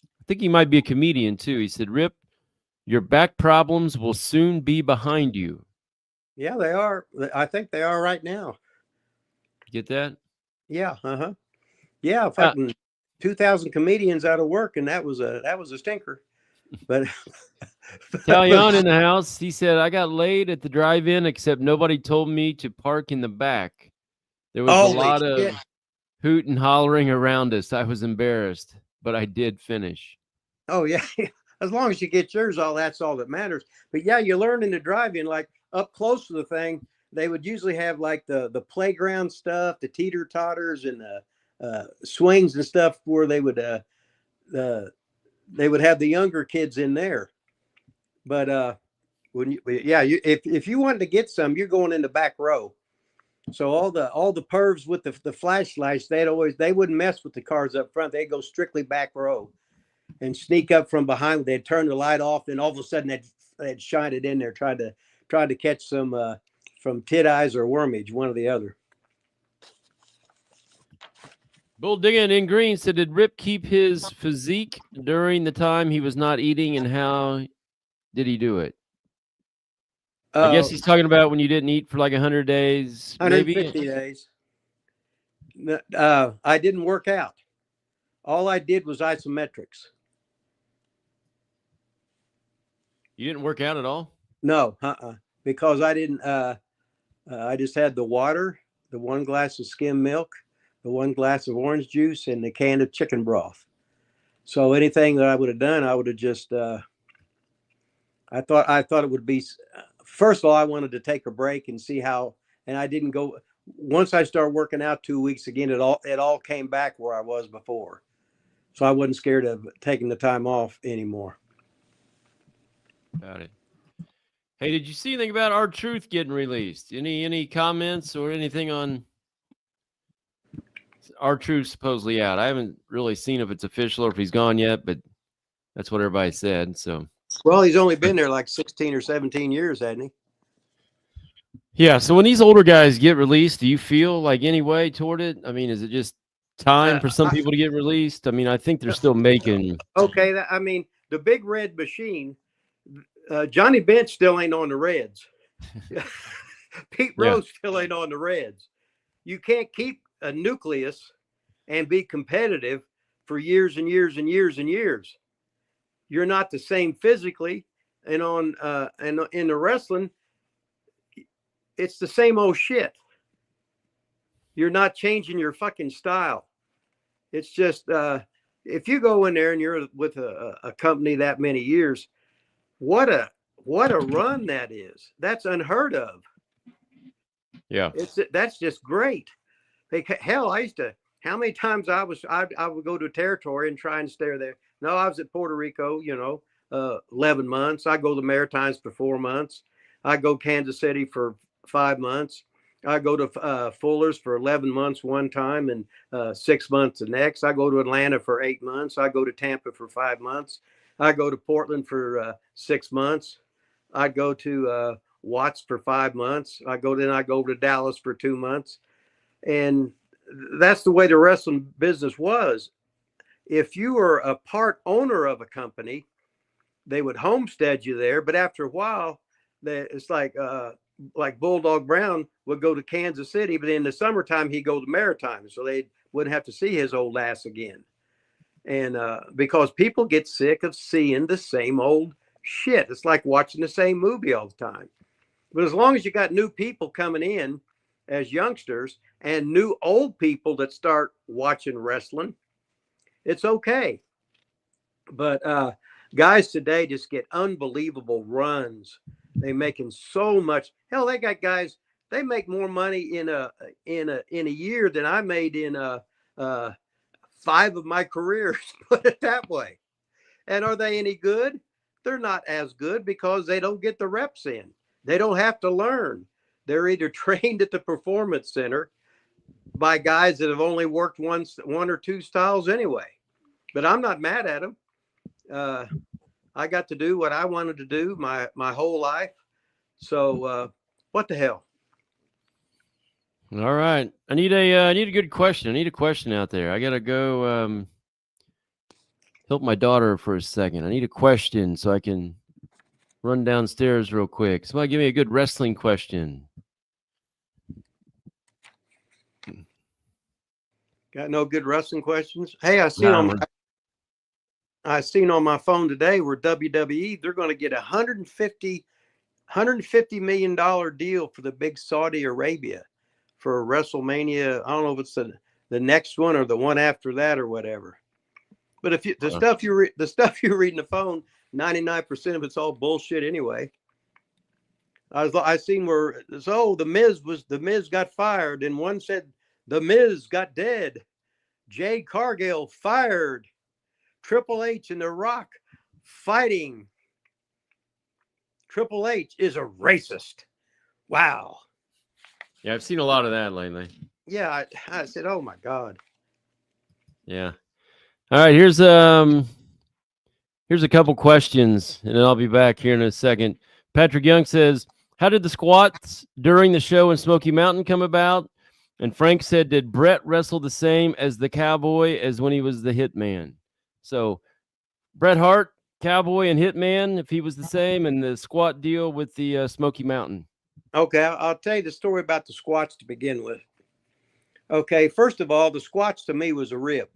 B: I think he might be a comedian too. He said, Rip, your back problems will soon be behind you.
A: Yeah, they are. I think they are right now.
B: Get that?
A: Yeah. Uh-huh. Yeah, fucking 2,000 comedians out of work, and that was a stinker. But
B: Talion in the house, he said, I got laid at the drive-in, except nobody told me to park in the back. There was a lot of hoot and hollering around us. I was embarrassed, but I did finish.
A: Oh, yeah. As long as you get yours, that's all that matters. But yeah, you learn in the drive-in, like up close to the thing, they would usually have like the playground stuff, the teeter-totters and the swings and stuff where they would have the younger kids in there. But if you wanted to get some, you're going in the back row. So all the pervs with the flashlights, they wouldn't mess with the cars up front. They'd go strictly back row and sneak up from behind. They'd turn the light off, and all of a sudden they'd shine it in there, trying to catch some from tit eyes or wormage, one or the other.
B: Bull Diggin in green said, did Rip keep his physique during the time he was not eating, and how did he do it? I guess he's talking about when you didn't eat for like 100 days,
A: 150
B: maybe.
A: days. I didn't work out. All I did was isometrics.
B: You didn't work out at all?
A: No, because I didn't. I just had the water, the 1 glass of skim milk, the 1 glass of orange juice, and the can of chicken broth. So anything that I would have done, I would have just. I thought it would be. First of all, I wanted to take a break and see how, and I didn't go. Once I started working out 2 weeks again, it all came back where I was before. So I wasn't scared of taking the time off anymore.
B: Got it. Hey, did you see anything about R-Truth getting released? Any comments or anything on R-Truth supposedly out? I haven't really seen if it's official or if he's gone yet, but that's what everybody said. So,
A: well, he's only been there like 16 or 17 years, hasn't he?
B: Yeah. So when these older guys get released, do you feel like any way toward it? I mean, is it just time for some people to get released? I mean, I think they're still making.
A: Okay. I mean, the big red machine, Johnny Bench still ain't on the Reds. Pete Rose still ain't on the Reds. You can't keep a nucleus and be competitive for years and years and years and years. You're not the same physically, and and in the wrestling, it's the same old shit. You're not changing your fucking style. It's just if you go in there and you're with a company that many years, what a run that is. That's unheard of.
B: Yeah,
A: that's just great. Hell, I used to. How many times I would go to a territory and try and stay there. No, I was at Puerto Rico, 11 months. I go to the Maritimes for 4 months. I go Kansas City for 5 months. I go to Fuller's for 11 months one time and 6 months the next. I go to Atlanta for 8 months. I go to Tampa for 5 months. I go to Portland for 6 months. I go to Watts for 5 months. I go to Dallas for 2 months. And that's the way the wrestling business was. If you were a part owner of a company, they would homestead you there. But after a while, it's like Bulldog Brown would go to Kansas City, but in the summertime, he'd go to Maritime. So they wouldn't have to see his old ass again. And because people get sick of seeing the same old shit. It's like watching the same movie all the time. But as long as you got new people coming in as youngsters and new old people that start watching wrestling, it's okay. But guys today just get unbelievable runs. They're making so much. Hell, they got guys. They make more money in a year than I made in 5 of my careers. Put it that way. And are they any good? They're not as good because they don't get the reps in. They don't have to learn. They're either trained at the performance center by guys that have only worked one or two styles anyway. But I'm not mad at them. I got to do what I wanted to do my whole life. So what the hell?
B: All right. I need a good question. I need a question out there. I gotta go help my daughter for a second. I need a question so I can run downstairs real quick. Somebody give me a good wrestling question.
A: Got no good wrestling questions? Hey, I seen on my phone today where WWE, they're going to get $150 million deal for the big Saudi Arabia for WrestleMania. I don't know if it's the next one or the one after that or whatever. But if the stuff you read in the phone, 99% of it's all bullshit anyway. I seen where the Miz got fired, and one said the Miz got dead. Jade Cargill fired. Triple H and The Rock fighting. Triple H is a racist. Wow.
B: Yeah, I've seen a lot of that lately.
A: Yeah, I said, oh my God.
B: Yeah. All right, here's a couple questions, and then I'll be back here in a second. Patrick Young says, "How did the squats during the show in Smoky Mountain come about?" And Frank said, "Did Brett wrestle the same as the Cowboy as when he was the Hitman?" So Bret Hart, Cowboy, and Hitman, if he was the same, and the squat deal with the Smoky Mountain.
A: Okay, I'll tell you the story about the squats to begin with. Okay, first of all, the squats to me was a rib,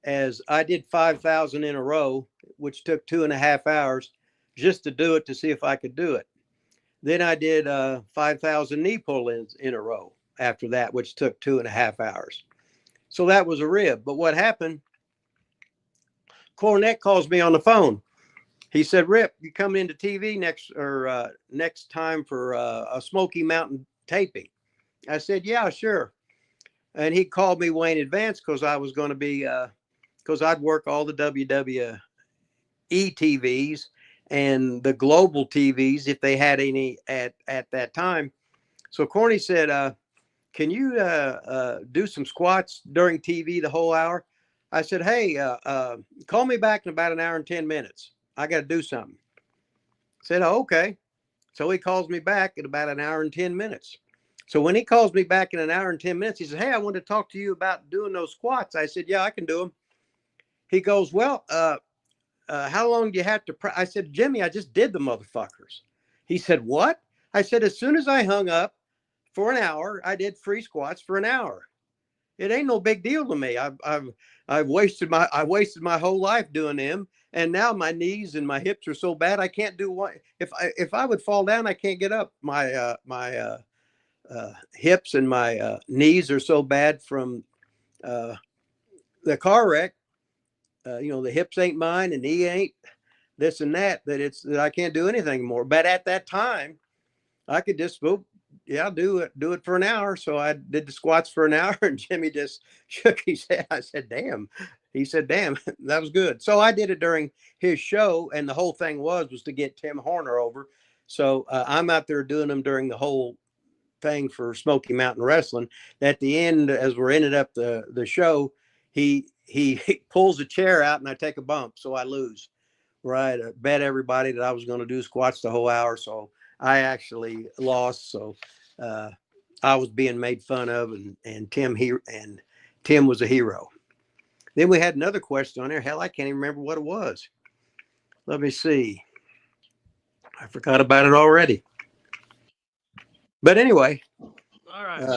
A: as I did 5,000 in a row, which took 2.5 hours just to do it to see if I could do it. Then I did 5,000 knee pull-ins in a row after that, which took 2.5 hours. So that was a rib. But what happened? Cornette calls me on the phone. He said, "Rip, you coming into TV next time for a Smoky Mountain taping?" I said, "Yeah, sure." And he called me way in advance because I was going to be because I'd work all the WWE TVs and the global TVs if they had any at that time. So Corny said, "Can you do some squats during TV the whole hour?" I said, "Hey, call me back in about an hour and 10 minutes. I got to do something." Said, "Oh, okay." So he calls me back in about an hour and 10 minutes. So when he calls me back in an hour and 10 minutes, he said, "Hey, I want to talk to you about doing those squats." I said, "Yeah, I can do them." He goes, "Well, how long do you have to I said, "Jimmy, I just did the motherfuckers." He said, "What?" I said, "As soon as I hung up for an hour, I did free squats for an hour. It ain't no big deal to me. I've wasted my whole life doing them, and now my knees and my hips are so bad I can't do one. If I would fall down, I can't get up. My hips and my knees are so bad from the car wreck. The hips ain't mine, and knee ain't this and that. That I can't do anything more. But at that time, I could just go, yeah, do it for an hour. So I did the squats for an hour, and Jimmy just shook his head. I said, "Damn." He said, "Damn, that was good." So I did it during his show, and the whole thing was to get Tim Horner over. So I'm out there doing them during the whole thing for Smoky Mountain Wrestling. At the end, as we're ending up the show, he pulls a chair out, and I take a bump, so I lose. Right, I bet everybody that I was going to do squats the whole hour, so I actually lost. So I was being made fun of, and Tim was a hero. Then we had another question on there. Hell, I can't even remember what it was. Let me see. I forgot about it already. But anyway.
B: All right.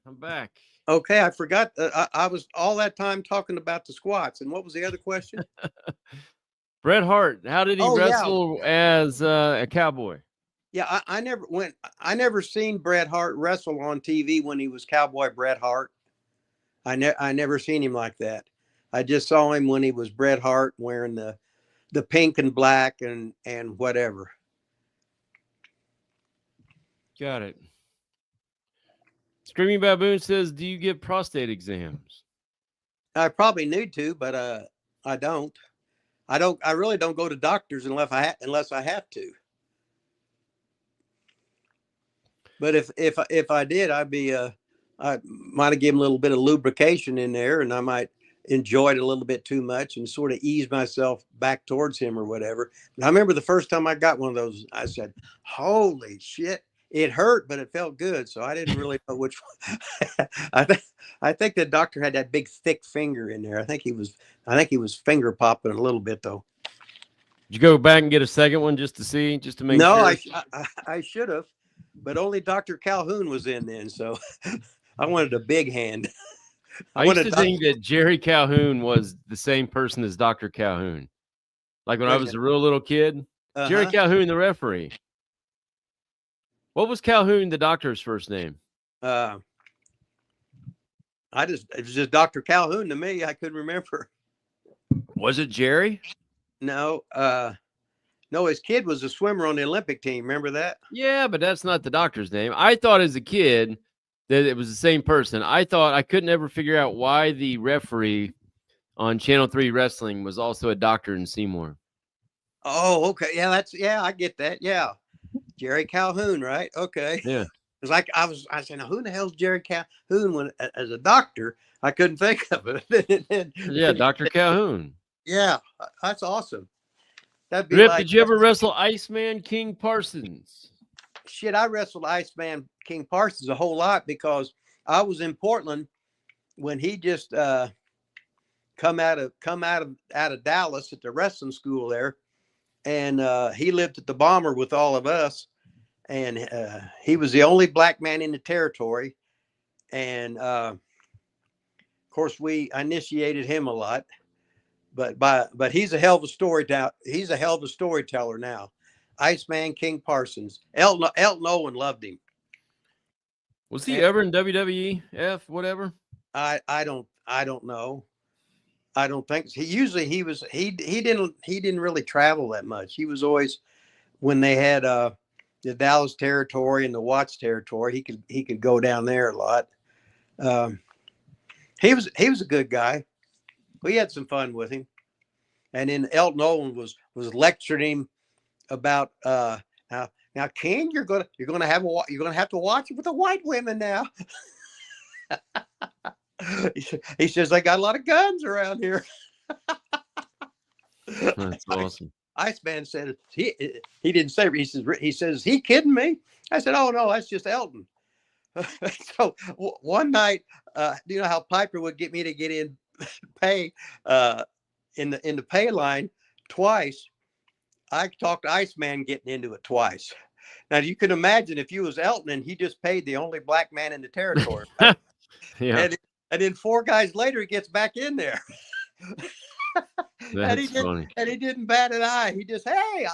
B: I'm back.
A: Okay, I forgot. I was all that time talking about the squats. And what was the other question?
B: Bret Hart, how did he wrestle
A: Yeah.
B: as a cowboy?
A: Yeah, I never seen Bret Hart wrestle on TV when he was Cowboy Bret Hart. I never seen him like that. I just saw him when he was Bret Hart wearing the pink and black and whatever.
B: Got it. Screaming Baboon says, "Do you get prostate exams?"
A: I probably need to, but I don't. I really don't go to doctors unless I have to. But if I did, I might have given a little bit of lubrication in there, and I might enjoy it a little bit too much and sort of ease myself back towards him or whatever. But I remember the first time I got one of those, I said, "Holy shit." It hurt, but it felt good. So I didn't really know which one. I think the doctor had that big thick finger in there. I think he was finger popping a little bit though.
B: Did you go back and get a second one just to see, just to make sure?
A: No, I should have, but only Dr. Calhoun was in then, so I wanted a big hand.
B: I used to think that Jerry Calhoun was the same person as Dr. Calhoun. Like when I was a real little kid, Jerry Calhoun, the referee. What was Calhoun, the doctor's first name?
A: It was just Dr. Calhoun to me. I couldn't remember.
B: Was it Jerry?
A: No, no, his kid was a swimmer on the Olympic team. Remember that?
B: Yeah, but that's not the doctor's name. I thought as a kid that it was the same person. I thought I couldn't ever figure out why the referee on Channel 3 Wrestling was also a doctor in Seymour.
A: Oh, okay. Yeah, I get that. Yeah. Jerry Calhoun, right? Okay.
B: Yeah.
A: It's like I said, now who the hell's Jerry Calhoun? When as a doctor, I couldn't think of it.
B: Yeah, Dr. Calhoun.
A: Yeah, that's awesome. That'd be
B: Rip,
A: like
B: did you ever wrestle Iceman King Parsons?
A: shit. I wrestled Iceman King Parsons a whole lot because I was in Portland when he just come out of Dallas at the wrestling school there, and he lived at the Bomber with all of us, and he was the only black man in the territory, and of course I initiated him a lot, but he's a hell of a storyteller. He's a hell of a storyteller now. Iceman King Parsons. Elton Owen loved him.
B: Was he ever in WWF, whatever?
A: I don't know. I don't think so. He didn't really travel that much. He was always, when they had the Dallas territory and the Watts territory, he could go down there a lot. He was a good guy. We had some fun with him. And then Elton Owen was lecturing him about now King, you're gonna have to watch it with the white women now. He says they got a lot of guns around here.
B: That's awesome.
A: Iceman said he didn't say, he says he kidding me? I said, oh no, that's just Elton. So one night, you know how Piper would get me to get in pay in the pay line twice. I talked Iceman getting into it twice. Now you can imagine if you was Elton and he just paid the only black man in the territory.
B: Yeah.
A: And then 4 guys later, he gets back in there.
B: That's funny.
A: And he didn't bat an eye. He just, hey,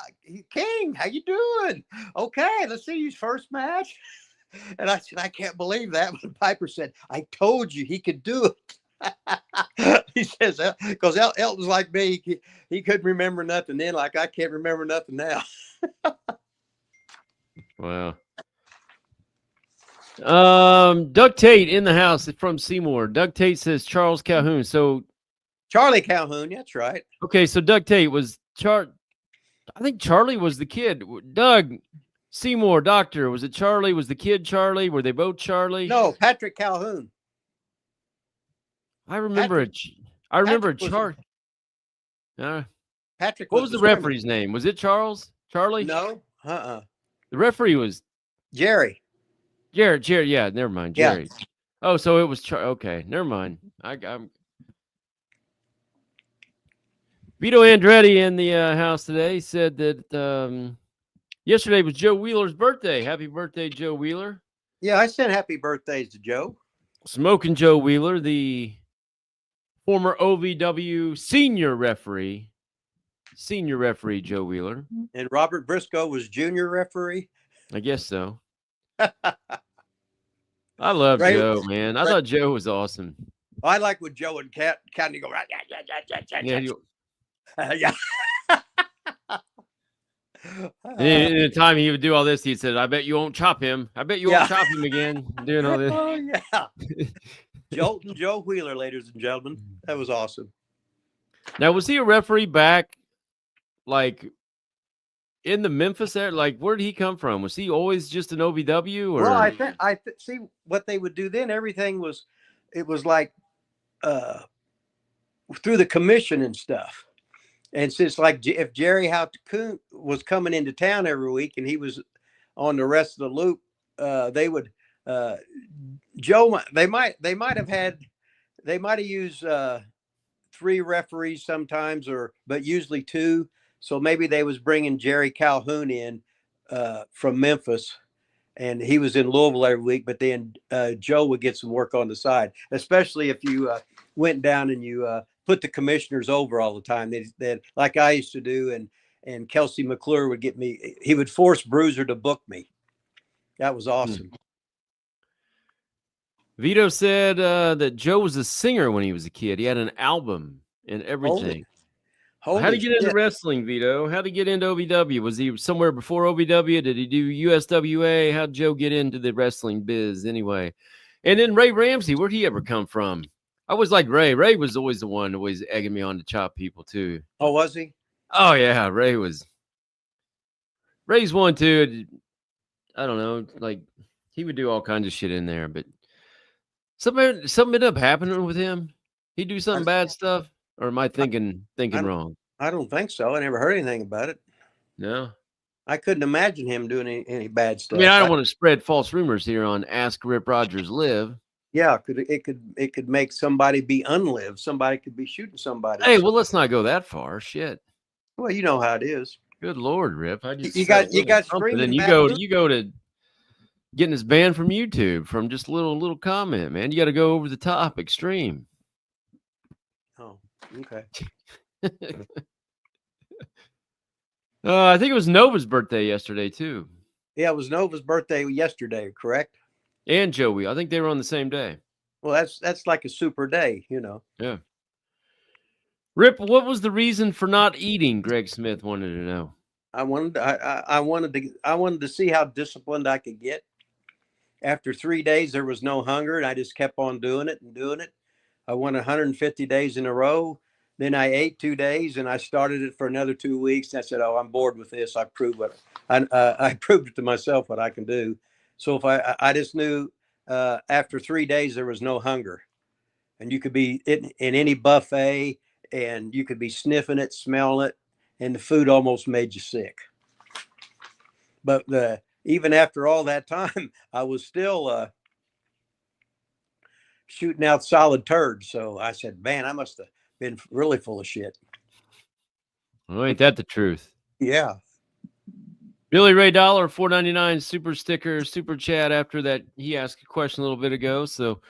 A: King, how you doing? Okay, let's see his first match. And I said, I can't believe that. But Piper said, I told you he could do it. He says, because Elton's like me, he couldn't remember nothing then, like I can't remember nothing now.
B: Wow. Doug Tate in the house from Seymour. Doug Tate says Charles Calhoun. So
A: Charlie Calhoun, that's right.
B: okay, so Doug Tate was I think Charlie was the kid. Doug Seymour, doctor. Was it Charlie? Was the kid Charlie? Were they both Charlie?
A: No, Patrick Calhoun.
B: I remember Charlie.
A: Patrick.
B: What was the referee's name? Was it Charles? Charlie?
A: No.
B: The referee was
A: Jerry.
B: Jared. Yeah, never mind. Jerry. Yeah. Oh, so it was okay. Never mind. I'm Vito Andretti in the house today said that yesterday was Joe Wheeler's birthday. Happy birthday, Joe Wheeler.
A: Yeah, I sent happy birthdays to Joe.
B: Smoking Joe Wheeler, the former OVW senior referee Joe Wheeler.
A: And Robert Briscoe was junior referee.
B: I guess so. I love Joe, man. I thought Joe was awesome.
A: I like when Joe and County go right. Yeah.
B: And the time he would do all this, he said, "I bet you won't chop him. I bet you won't chop him again." Doing all this.
A: Oh yeah. Joe Wheeler, ladies and gentlemen, that was awesome.
B: Now, was he a referee back, like in the Memphis area? Like, where did he come from? Was he always just an OVW? Or?
A: Well, I see what they would do then. Everything was, it was like through the commission and stuff. And since like if Jerry Houghton was coming into town every week and he was on the rest of the loop, they would Joe. They might have used 3 referees sometimes, but usually 2. So maybe they was bringing Jerry Calhoun in from Memphis, and he was in Louisville every week. But then Joe would get some work on the side, especially if you went down and you put the commissioners over all the time. They like I used to do, and Kelsey McClure would get me. He would force Bruiser to book me. That was awesome.
B: Vito said that Joe was a singer when he was a kid. He had an album and everything. How did he get into wrestling, Vito? How did he get into OVW? Was he somewhere before OVW? Did he do USWA? How did Joe get into the wrestling biz anyway? And then Ray Ramsey, where'd he ever come from? I was like Ray. Ray was always the one always egging me on to chop people too.
A: Oh, was he?
B: Oh yeah, Ray's one too. I don't know. Like He would do all kinds of shit in there, but something ended up happening with him. He do something bad stuff, or am I thinking wrong?
A: I don't think so. I never heard anything about it.
B: No.
A: I couldn't imagine him doing any bad stuff.
B: I mean, I don't want to spread false rumors here on Ask Rip Rogers Live.
A: Yeah, it could make somebody be unlived. Somebody could be shooting somebody.
B: Hey, well, let's not go that far. Shit.
A: Well, you know how it is.
B: Good Lord, Rip. I just
A: you got screaming.
B: And you go to getting us banned from YouTube from just a little comment, man. You got to go over the top, extreme.
A: Oh, okay.
B: I think it was Nova's birthday yesterday too.
A: Yeah, it was Nova's birthday yesterday, correct?
B: And Joey. I think they were on the same day.
A: Well, that's like a super day, you know.
B: Yeah. Rip, what was the reason for not eating? Greg Smith wanted to know.
A: I wanted to see how disciplined I could get. After 3 days, there was no hunger, and I just kept on doing it and doing it. I went 150 days in a row. Then I ate 2 days, and I started it for another 2 weeks. And I said, "Oh, I'm bored with this. I proved it to myself what I can do." So if I just knew after 3 days there was no hunger, and you could be in any buffet, and you could be sniffing it, smelling it, and the food almost made you sick. But even after all that time, I was still shooting out solid turds. So I said, "Man, I must have been really full of shit."
B: Well, ain't that the truth?
A: Yeah.
B: Billy Ray Dollar, $4.99 super sticker, super chat after that. He asked a question a little bit ago. So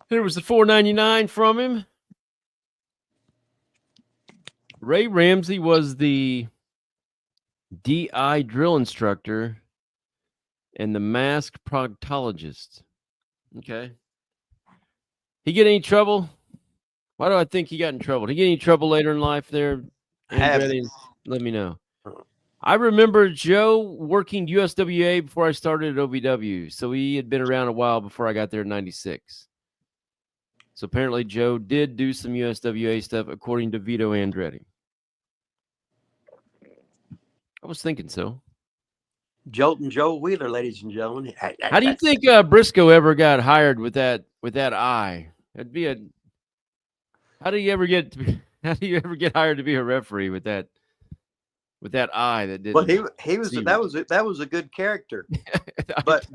B: here was the $4.99 from him. Ray Ramsey was the DI drill instructor and the masked proctologist. Okay. He get any trouble? Why do I think he got in trouble? Did he get any trouble later in life there? Andretti? Let me know. I remember Joe working USWA before I started at OVW. So he had been around a while before I got there in 96. So apparently Joe did do some USWA stuff according to Vito Andretti. I was thinking so.
A: Joltin' Joe Wheeler, ladies and gentlemen.
B: How do you think Briscoe ever got hired with that eye? That'd be how do you ever get hired to be a referee with that eye that didn't?
A: Well, he was that was a good character. but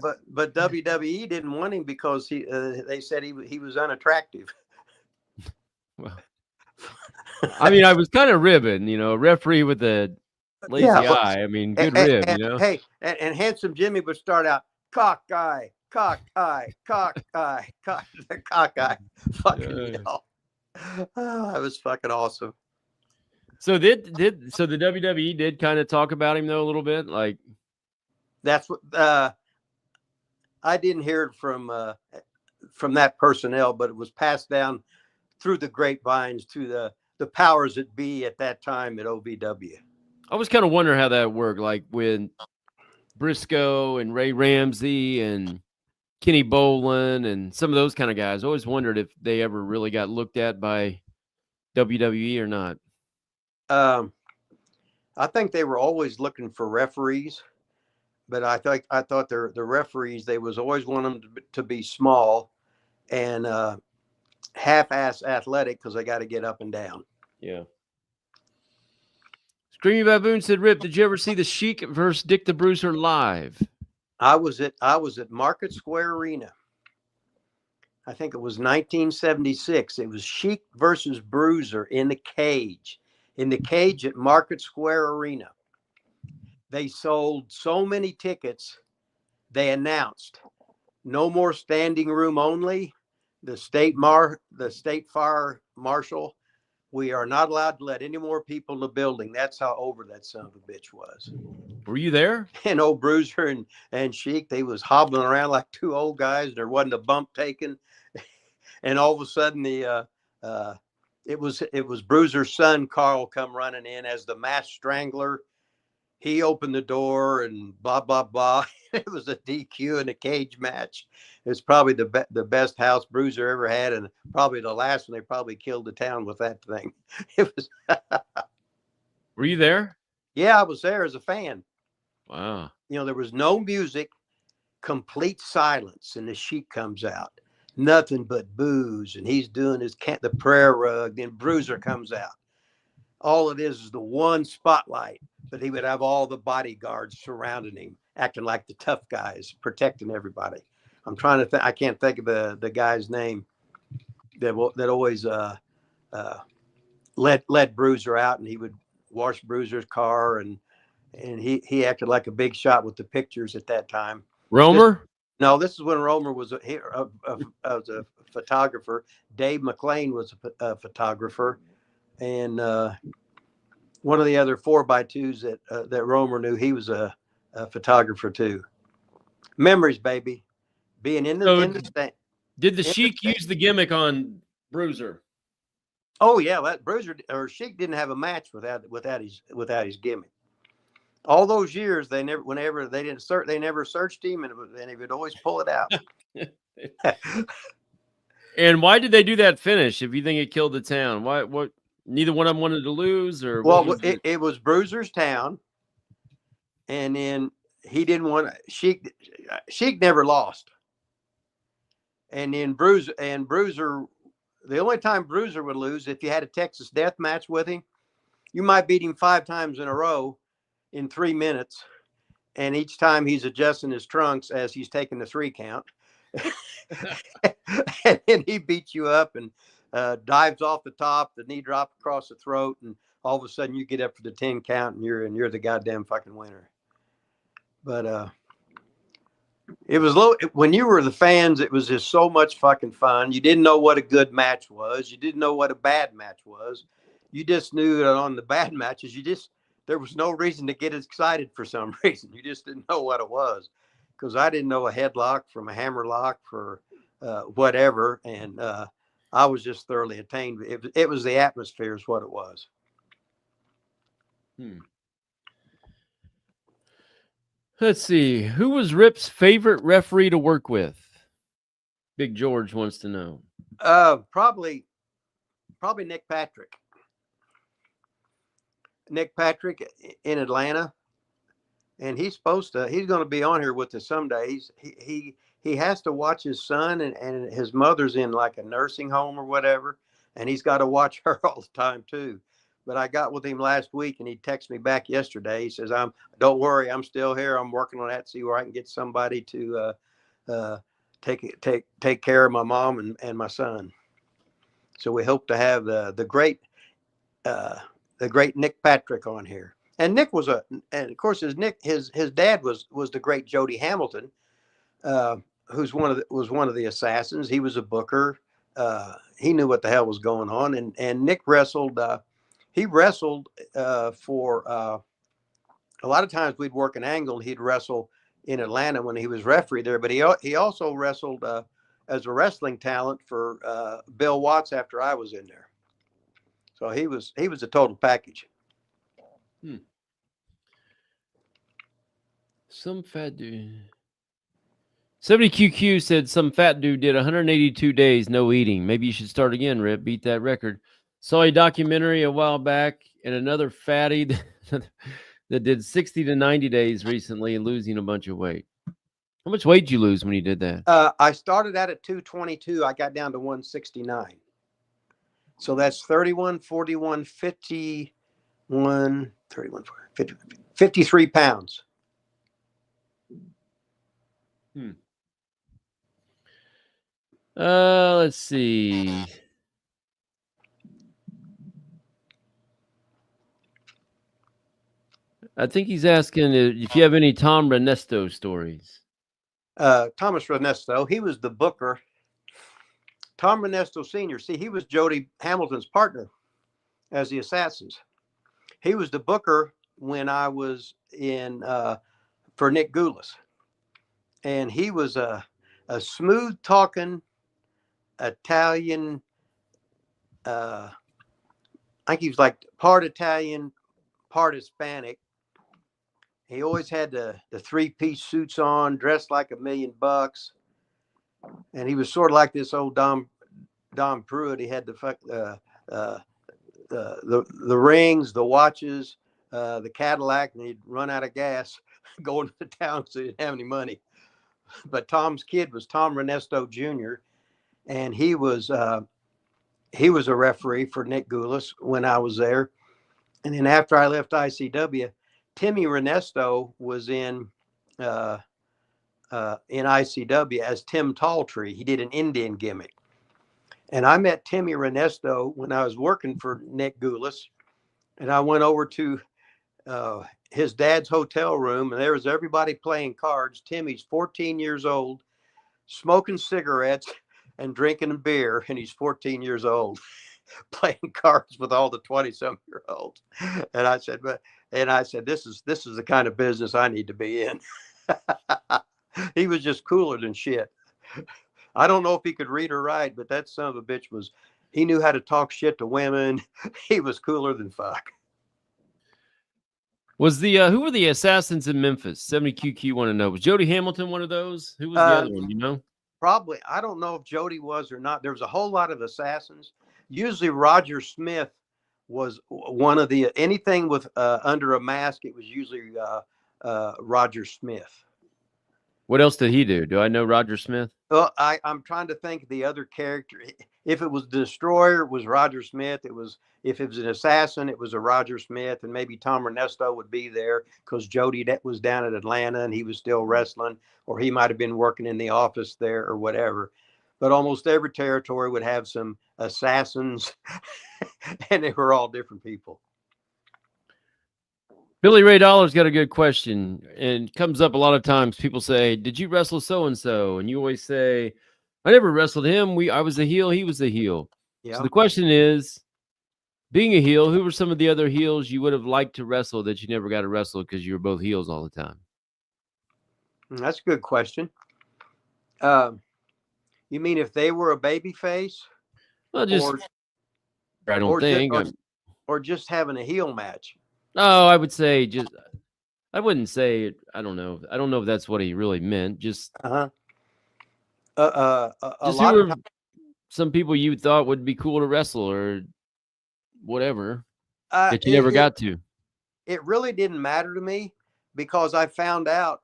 A: WWE didn't want him because they said he was unattractive.
B: Well, I mean, I was kind of ribbing, a referee with a lazy eye. I mean, good rib,
A: Hey, and Handsome Jimmy would start out cock eye. Fucking hell. Oh, that was fucking awesome.
B: So the WWE did kind of talk about him though a little bit, like
A: that's what I didn't hear it from that personnel, but it was passed down through the grapevines to the powers that be at that time at OVW.
B: I was kind of wondering how that worked, like with Briscoe and Ray Ramsey and Kenny Bolin and some of those kind of guys. I always wondered if they ever really got looked at by WWE or not.
A: I think they were always looking for referees, but I thought the referees, they was always wanting them to be small and half-ass athletic because they got to get up and down.
B: Yeah. Screamy Baboon said, Rip, did you ever see the Sheik versus Dick the Bruiser live? I was at
A: Market Square Arena. I think it was 1976. It was Sheik versus Bruiser in the cage at Market Square Arena. They sold so many tickets, they announced no more standing room only. The state fire marshal, we are not allowed to let any more people in the building. That's how over that son of a bitch was.
B: Were you there?
A: And old Bruiser and Sheik, they was hobbling around like two old guys. There wasn't a bump taken. And all of a sudden it was Bruiser's son, Carl, come running in as the masked strangler. He opened the door and blah, blah, blah. It was a DQ in a cage match. It was probably the best house Bruiser ever had, and probably the last one. They probably killed the town with that thing. It was.
B: Were you there?
A: Yeah, I was there as a fan.
B: Wow.
A: There was no music. complete silence, and the sheik comes out. Nothing but booze, and he's doing the prayer rug. Then Bruiser comes out. All it is the one spotlight, but he would have all the bodyguards surrounding him, acting like the tough guys, protecting everybody. I'm trying to think. I can't think of the guy's name that always let Bruiser out, and he would wash Bruiser's car, and he acted like a big shot with the pictures at that time.
B: Romer?
A: This is when Romer was a photographer. Dave McLean was a photographer, and one of the other 4x2s that Romer knew, he was a photographer too. Memories, baby. Being in the stand.
B: Did the Sheik use the gimmick on Bruiser?
A: Oh yeah, that Bruiser or Sheik didn't have a match without his gimmick. All those years, they never searched him, and he would always pull it out.
B: And why did they do that finish? If you think it killed the town, why? What? Neither one of them wanted to lose, or
A: well, it was Bruiser's town, and then he didn't want Sheik. Sheik never lost, and then Bruiser. The only time Bruiser would lose if you had a Texas death match with him, you might beat him 5 times in a row in 3 minutes, and each time he's adjusting his trunks as he's taking the 3 count, and then he beats you up and dives off the top, the knee drop across the throat, and all of a sudden you get up for the 10 count, and you're the goddamn fucking winner. But it was when you were the fans, it was just so much fucking fun. You didn't know what a good match was. You didn't know what a bad match was. You just knew that on the bad matches, there was no reason to get excited for some reason. You just didn't know what it was, because I didn't know a headlock from a hammerlock for whatever, and I was just thoroughly entertained. It was the atmosphere is what it was.
B: Let's see. Who was Rip's favorite referee to work with? Big George wants to know.
A: Probably Nick Patrick. Nick Patrick in Atlanta, and he's going to be on here with us someday. He has to watch his son, and his mother's in like a nursing home or whatever, and he's got to watch her all the time too. But I got with him last week, and he texted me back yesterday. He says, don't worry, I'm still here. I'm working on that, see where I can get somebody to take care of my mom and my son. So we hope to have the great Nick Patrick on here. And Nick and of course his dad was the great Jody Hamilton, who's was one of the assassins. He was a booker. He knew what the hell was going on. And Nick wrestled. He wrestled for a lot of times we'd work an angle. He'd wrestle in Atlanta when he was referee there, but he also wrestled as a wrestling talent for Bill Watts after I was in there. So he was a total package.
B: Some fat dude. 70QQ said some fat dude did 182 days no eating. Maybe you should start again, Rip. Beat that record. Saw a documentary a while back, and another fatty that did 60 to 90 days recently and losing a bunch of weight. How much weight did you lose when you did that?
A: I started out at 222. I got down to 169. So that's 31, 41, 51, 31, 50, 53 pounds.
B: Let's see. I think he's asking if you have any Tom Renesto stories.
A: Thomas Renesto, he was the booker. Tom Renesto Sr., see, he was Jody Hamilton's partner as the Assassins. He was the booker when I was in for Nick Goulas. And he was a smooth-talking Italian, I think he was like part Italian, part Hispanic. He always had the 3-piece suits on, dressed like $1 million. And he was sort of like this old Dom Pruitt. He had the rings, the watches, the Cadillac, and he'd run out of gas going to the town because he didn't have any money. but Tom's kid was Tom Renesto Jr. and he was a referee for Nick Goulas when I was there. And then after I left ICW, Timmy Renesto was in ICW as Tim Talltree. He did an Indian gimmick. And I met Timmy Renesto when I was working for Nick Goulas. And I went over to his dad's hotel room, and there was everybody playing cards. Timmy's 14 years old, smoking cigarettes and drinking beer, and he's 14 years old playing cards with all the 20-some-year-olds. And I said, this is the kind of business I need to be in. He was just cooler than shit. I don't know if he could read or write, but that son of a bitch he knew how to talk shit to women. He was cooler than fuck.
B: Was who were the assassins in Memphis? 70QQ want to know. Was Jody Hamilton one of those? Who was the other one, you know?
A: Probably. I don't know if Jody was or not. There was a whole lot of assassins. Usually Roger Smith was one of the, anything with under a mask, it was usually Roger Smith.
B: What else did he do? Do I know Roger Smith?
A: Well, I'm trying to think of the other character. If it was Destroyer, it was Roger Smith. If it was an assassin, it was a Roger Smith, and maybe Tom Ernesto would be there because Jody was down at Atlanta and he was still wrestling, or he might have been working in the office there or whatever. But almost every territory would have some assassins, and they were all different people.
B: Billy Ray Dollar's got a good question, and it comes up a lot of times. People say, "Did you wrestle so and so?" And you always say, "I never wrestled him. I was a heel. He was a heel." Yeah. So the question is, being a heel, who were some of the other heels you would have liked to wrestle that you never got to wrestle because you were both heels all the time?
A: That's a good question. You mean if they were a baby face?
B: Well,
A: or just having a heel match.
B: Oh, I would say I wouldn't say, I don't know. I don't know if that's what he really meant. Just
A: a lot of times,
B: some people you thought would be cool to wrestle or whatever that you never got to.
A: It really didn't matter to me because I found out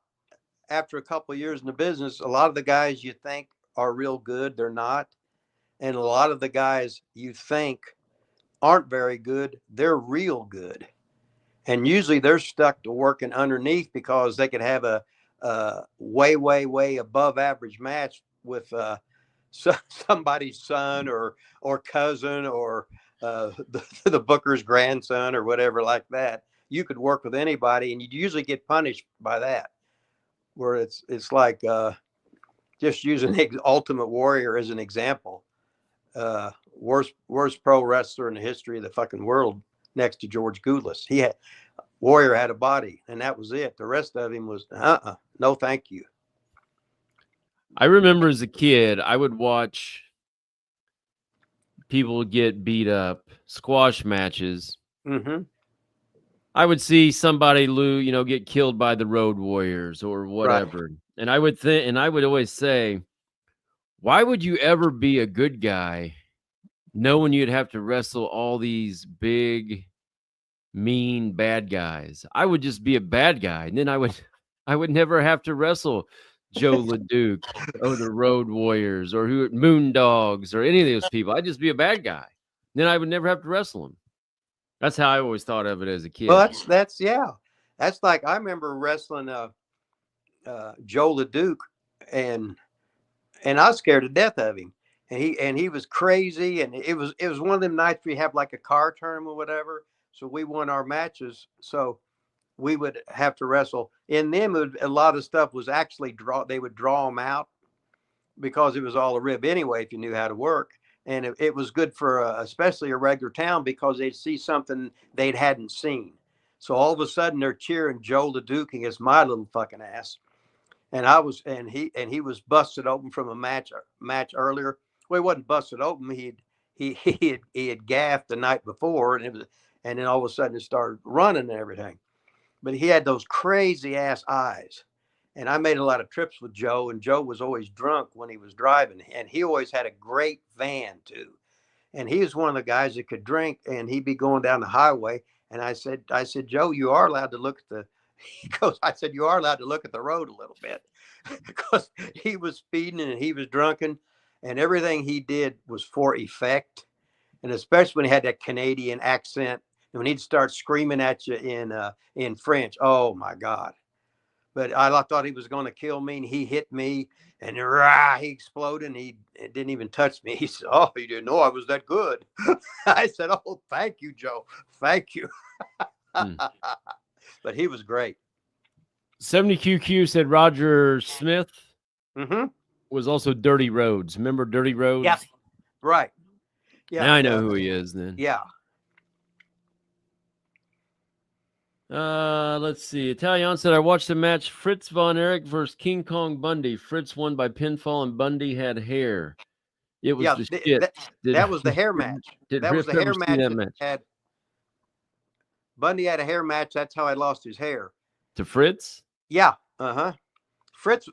A: after a couple of years in the business, a lot of the guys you think are real good, they're not. And a lot of the guys you think aren't very good, they're real good. And usually they're stuck to working underneath because they could have a way, way, way above average match with somebody's son or cousin or the booker's grandson or whatever like that. You could work with anybody, and you'd usually get punished by that. Where it's like just using Ultimate Warrior as an example. Worst pro wrestler in the history of the fucking world, next to George Goulas. Warrior had a body, and that was it. The rest of him was no thank you.
B: I remember as a kid, I would watch people get beat up, squash matches.
A: Mm-hmm.
B: I would see somebody get killed by the Road Warriors or whatever. Right. And I would always say, why would you ever be a good guy knowing you'd have to wrestle all these big, mean, bad guys? I would just be a bad guy. And then I would never have to wrestle Joe LeDuc or the Road Warriors or Moondogs or any of those people. I'd just be a bad guy. Then I would never have to wrestle them. That's how I always thought of it as a kid.
A: Well, that's like, I remember wrestling Joe LeDuc, and I was scared to death of him. And he was crazy, and it was one of them nights where you have like a car tournament or whatever. So we won our matches. So we would have to wrestle. In them, a lot of stuff was actually they would draw them out because it was all a rib anyway if you knew how to work. And it was good for especially a regular town because they'd see something they hadn't seen. So all of a sudden they're cheering Joe LeDuc against my little fucking ass. And he was busted open from a match earlier. Well, he wasn't busted open. He had gaffed the night before, and then all of a sudden it started running and everything. But he had those crazy ass eyes. And I made a lot of trips with Joe, and Joe was always drunk when he was driving. And he always had a great van too. And he was one of the guys that could drink, and he'd be going down the highway. And I said, Joe, you are allowed to look at you are allowed to look at the road a little bit. because he was speeding and he was drunken, and everything he did was for effect. And especially when he had that Canadian accent, and when he'd start screaming at you in French, oh my God. But I thought he was going to kill me, and he hit me, and he exploded, and he didn't even touch me. He said, "Oh, you didn't know I was that good." I said, "Oh, thank you, Joe. Thank you." But he was great.
B: 70QQ said Roger Smith
A: Mm-hmm.
B: was also Dirty Roads. Remember Dirty Roads?
A: Yeah. Right. Yeah.
B: Now I know who he is then.
A: Yeah.
B: Let's see. Italian said, I watched the match Fritz Von Erich versus King Kong Bundy. Fritz won by pinfall and Bundy had hair. It was the shit.
A: That was the hair match. That was the hair match. Had Bundy had a hair match. That's how I lost his hair.
B: To Fritz?
A: Yeah. Uh-huh. Fritz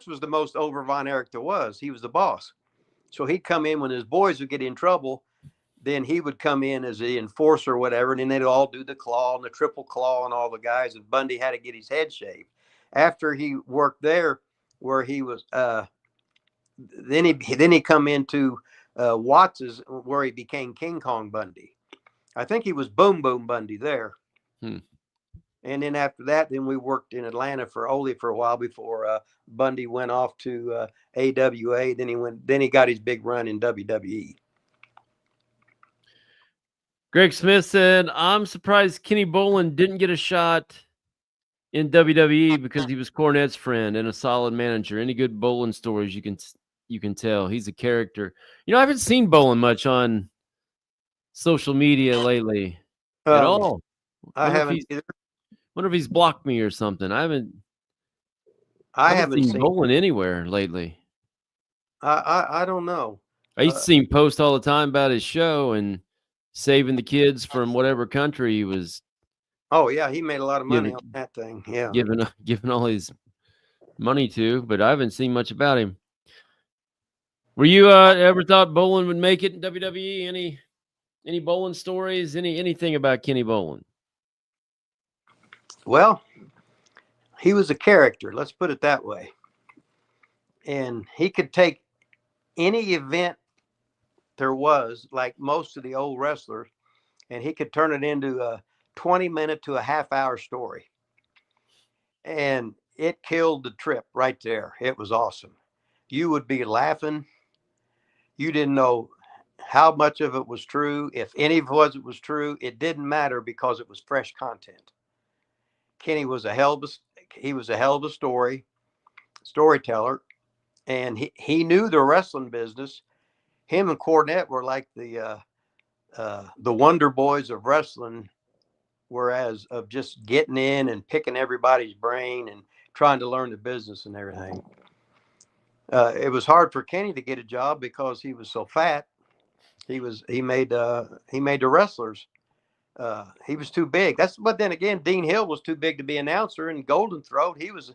A: was the most over Von Erich there was. He was the boss. So he'd come in when his boys would get in trouble. Then he would come in as the enforcer or whatever, and then they'd all do the claw and the triple claw and all the guys, and Bundy had to get his head shaved. After he worked there, where he was, then he come into Watts's, where he became King Kong Bundy. I think he was Boom Boom Bundy there. And then after that, then we worked in Atlanta for Ole for a while before Bundy went off to AWA. Then he got his big run in WWE.
B: Greg Smith said, I'm surprised Kenny Bolin didn't get a shot in WWE because he was Cornette's friend and a solid manager. Any good Bolin stories you can tell? He's a character. You know, I haven't seen Bolin much on social media lately at all.
A: I haven't either.
B: Wonder if he's blocked me or something. I haven't seen Bolin anywhere lately.
A: I don't know.
B: I used to see him post all the time about his show and saving the kids from whatever country he was.
A: Oh yeah, he made a lot of money on that thing. Yeah,
B: giving all his money to, but I haven't seen much about him. Were you ever thought Bolin would make it in WWE? Any Bolin stories? Anything about Kenny Bolin?
A: Well, he was a character. Let's put it that way. And he could take any event there was, like most of the old wrestlers, and he could turn it into a 20-minute to a half-hour story. And it killed the trip right there. It was awesome. You would be laughing. You didn't know how much of it was true. If any of it was true, it didn't matter because it was fresh content. Kenny was a hell of a storyteller, and he knew the wrestling business. Him and Cornette were like the Wonder Boys of wrestling, whereas of just getting in and picking everybody's brain and trying to learn the business and everything. It was hard for Kenny to get a job because he was so fat. He made the wrestlers. He was too big. But then again, Dean Hill was too big to be announcer, and Golden Throat, he was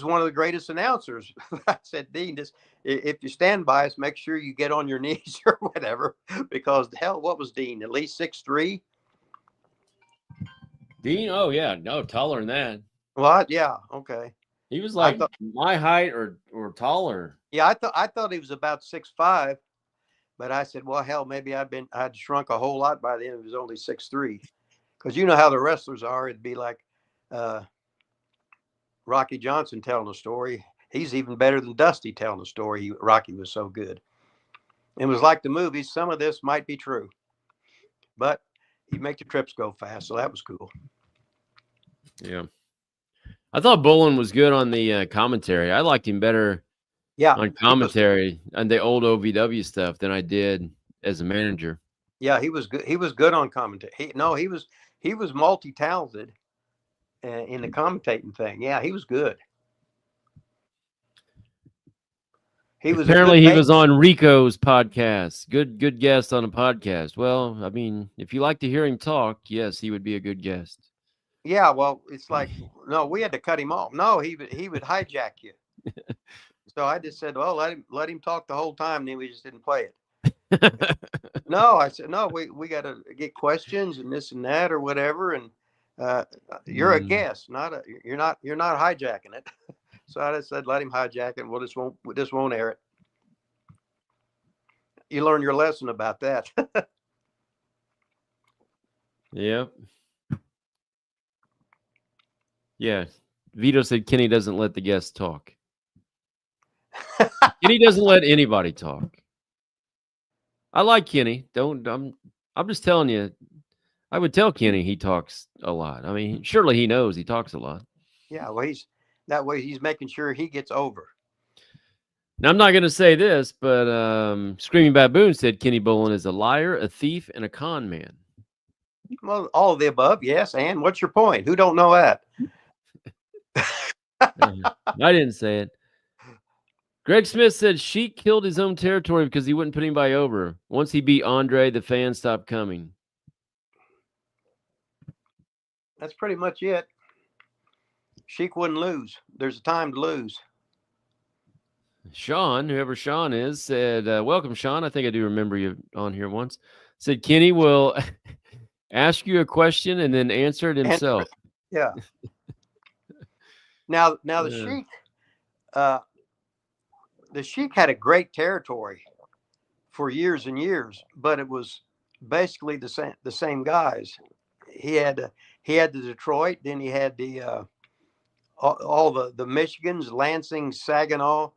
A: one of the greatest announcers. I said, Dean, if you stand by us, make sure you get on your knees or whatever, because hell, what was Dean? At least 6'3"?
B: Dean? Oh yeah, no, taller than that.
A: What? Yeah, okay.
B: He was like my height or taller.
A: Yeah, I thought he was about 6'5", but I said, well, hell, maybe I'd shrunk a whole lot by then. It was only 6'3", because you know how the wrestlers are. It'd be like Rocky Johnson telling a story. He's even better than Dusty telling a story. Rocky was so good. It was like the movies. Some of this might be true, but he'd make the trips go fast, so that was cool.
B: Yeah. I thought Bolin was good on the commentary. I liked him better on commentary and the old OVW stuff than I did as a manager.
A: Yeah, he was good. He was good on commentary. He was multi-talented in the commentating thing. Yeah, he was good. He was
B: on Rico's podcast. Good guest on a podcast. Well, I mean, if you like to hear him talk, yes, he would be a good guest.
A: Yeah, well, it's like, no, we had to cut him off. No, he would hijack you. So I just said, well, let him talk the whole time, and then we just didn't play it. No, I said, no, we got to get questions and this and that or whatever, and you're a guest, you're not hijacking it. So I just said, let him hijack it. We just won't air it. You learn your lesson about that.
B: Yep. Yeah. Vito said Kenny doesn't let the guests talk. Kenny doesn't let anybody talk. I like Kenny. I'm just telling you, I would tell Kenny he talks a lot. I mean, surely he knows he talks a lot.
A: Yeah, well, he's making sure he gets over.
B: Now, I'm not going to say this, but Screaming Baboon said Kenny Bolin is a liar, a thief, and a con man.
A: Well, all of the above, yes. And what's your point? Who don't know that?
B: I didn't say it. Greg Smith said Sheik killed his own territory because he wouldn't put anybody over. Once he beat Andre, the fans stopped coming.
A: That's pretty much it. Sheik wouldn't lose. There's a time to lose.
B: Sean, whoever Sean is, said, welcome, Sean. I think I do remember you on here once. Said Kenny will ask you a question and then answer it himself.
A: Yeah. Now the Sheik had a great territory for years and years, but it was basically the same guys. He had the Detroit, then he had the all the Michigans, Lansing, Saginaw,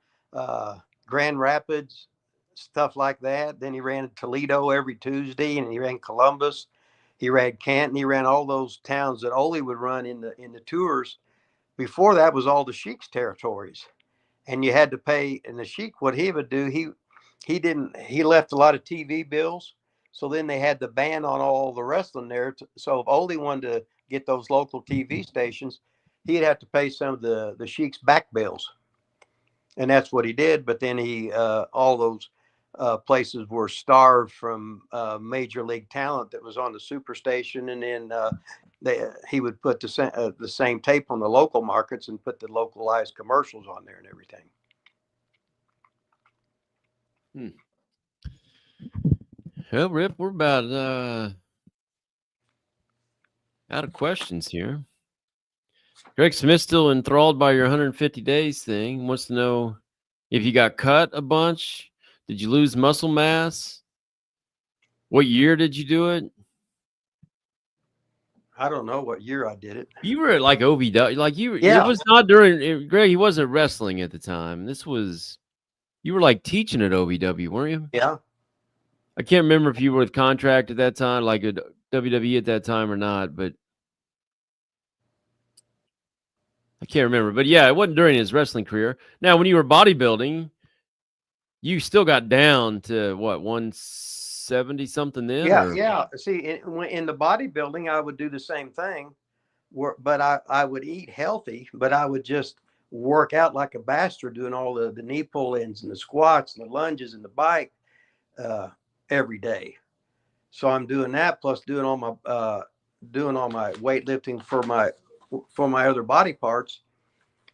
A: Grand Rapids, stuff like that. Then he ran Toledo every Tuesday, and he ran Columbus. He ran Canton. He ran all those towns that Ole would run in the tours. Before that was all the Sheik's territories, and you had to pay. And the Sheik, what he would do, he left a lot of TV bills. So then they had the ban on all the wrestling there. So if Ole wanted to get those local TV stations, he'd have to pay some of the Sheik's back bills. And that's what he did. But then all those places were starved from major league talent that was on the Superstation. And then he would put the same tape on the local markets and put the localized commercials on there and everything.
B: Well, Rip, we're about out of questions here. Greg Smith still enthralled by your 150 days thing. Wants to know if you got cut a bunch. Did you lose muscle mass? What year did you do it?
A: I don't know what year I did it.
B: You were at like OVW, like you.
A: Yeah.
B: It was not during Greg. He wasn't wrestling at the time. You were like teaching at OVW, weren't you?
A: Yeah.
B: I can't remember if you were with contract at that time, like a WWE at that time or not, but I can't remember. But yeah, it wasn't during his wrestling career. Now, when you were bodybuilding, you still got down to what, 170 something then?
A: Yeah. See, in the bodybuilding, I would do the same thing, but I would eat healthy, but I would just work out like a bastard, doing all the knee pull-ins and the squats and the lunges and the bike every day. So I'm doing that, plus doing all my weightlifting for my other body parts.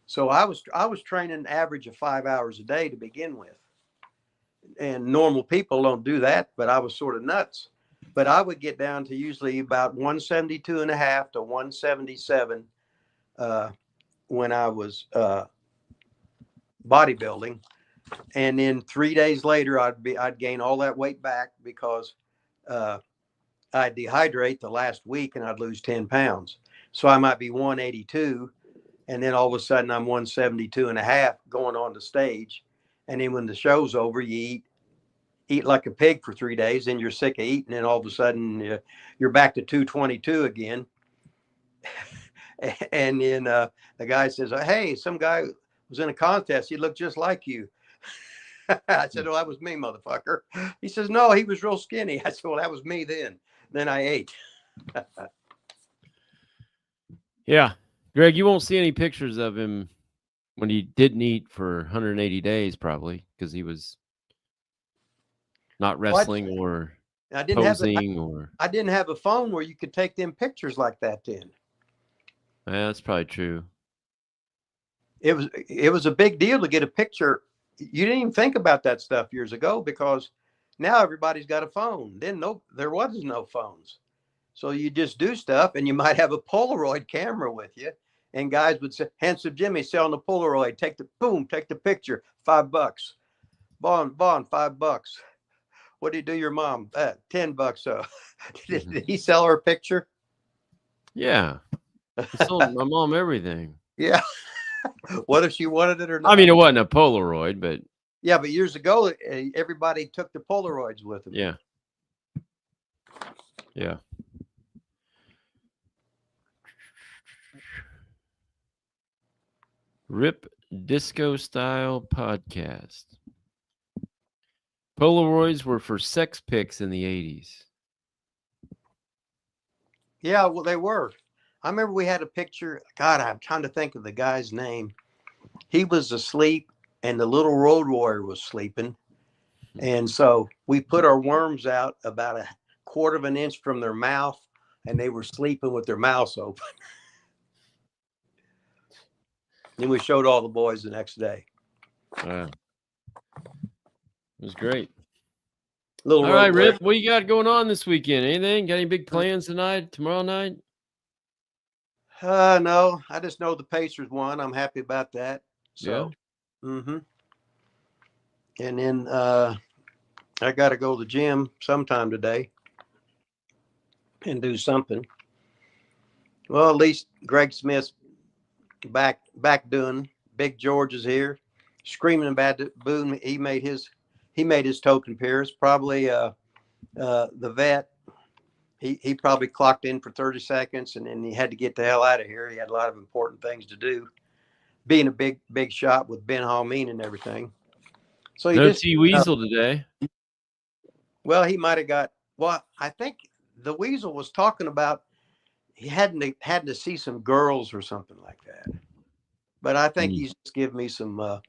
A: So I was training an average of 5 hours a day to begin with. And normal people don't do that, but I was sort of nuts. But I would get down to usually about 172 and a half to 177 when I was bodybuilding. And then 3 days later, I'd gain all that weight back because I'd dehydrate the last week and I'd lose 10 pounds. So I might be 182. And then all of a sudden I'm 172 and a half going on the stage. And then when the show's over, you eat like a pig for 3 days, and you're sick of eating. And all of a sudden you're back to 222 again. And then the guy says, hey, some guy was in a contest. He looked just like you. I said, well, that was me, motherfucker. He says, no, he was real skinny. I said, well, that was me then. Then I ate.
B: Yeah. Greg, you won't see any pictures of him when he didn't eat for 180 days, probably, because he was not wrestling or posing.
A: I didn't have a phone where you could take them pictures like that then.
B: Yeah, that's probably true.
A: It was a big deal to get a picture. You didn't even think about that stuff years ago because now everybody's got a phone. Then there was no phones. So you just do stuff, and you might have a Polaroid camera with you, and guys would say, "Handsome Jimmy selling the Polaroid. Take the picture. $5. Bond, $5. What do you do your mom? $10. So did he sell her a picture?
B: Yeah. I sold my mom everything.
A: Yeah. What if she wanted it or not?
B: I mean, it wasn't a Polaroid, but
A: yeah, but years ago, everybody took the Polaroids with them.
B: yeah. Yeah. Rip Disco Style Podcast. Polaroids were for sex pics in the 80s.
A: Yeah, well, they were. I remember we had a picture. God, I'm trying to think of the guy's name. He was asleep, and the little road warrior was sleeping. And so we put our worms out about a quarter of an inch from their mouth, and they were sleeping with their mouths open. Then we showed all the boys the next day.
B: Wow. It was great.
A: Little
B: all
A: road
B: right,
A: warrior.
B: Rip, what you got going on this weekend? Anything? Got any big plans tonight, tomorrow night?
A: No, I just know the Pacers won. I'm happy about that. So,
B: yeah.
A: And then I got to go to the gym sometime today and do something. Well, at least Greg Smith's back doing. Big George is here, screaming about it. Boone. He made his token appearance. Probably the vet. He probably clocked in for 30 seconds, and then he had to get the hell out of here. He had a lot of important things to do, being a big shot with Ben Halmeen and everything. So he
B: no T Weasel today.
A: Well, he might have got. Well, I think the Weasel was talking about he had to see some girls or something like that. But I think he's just giving me some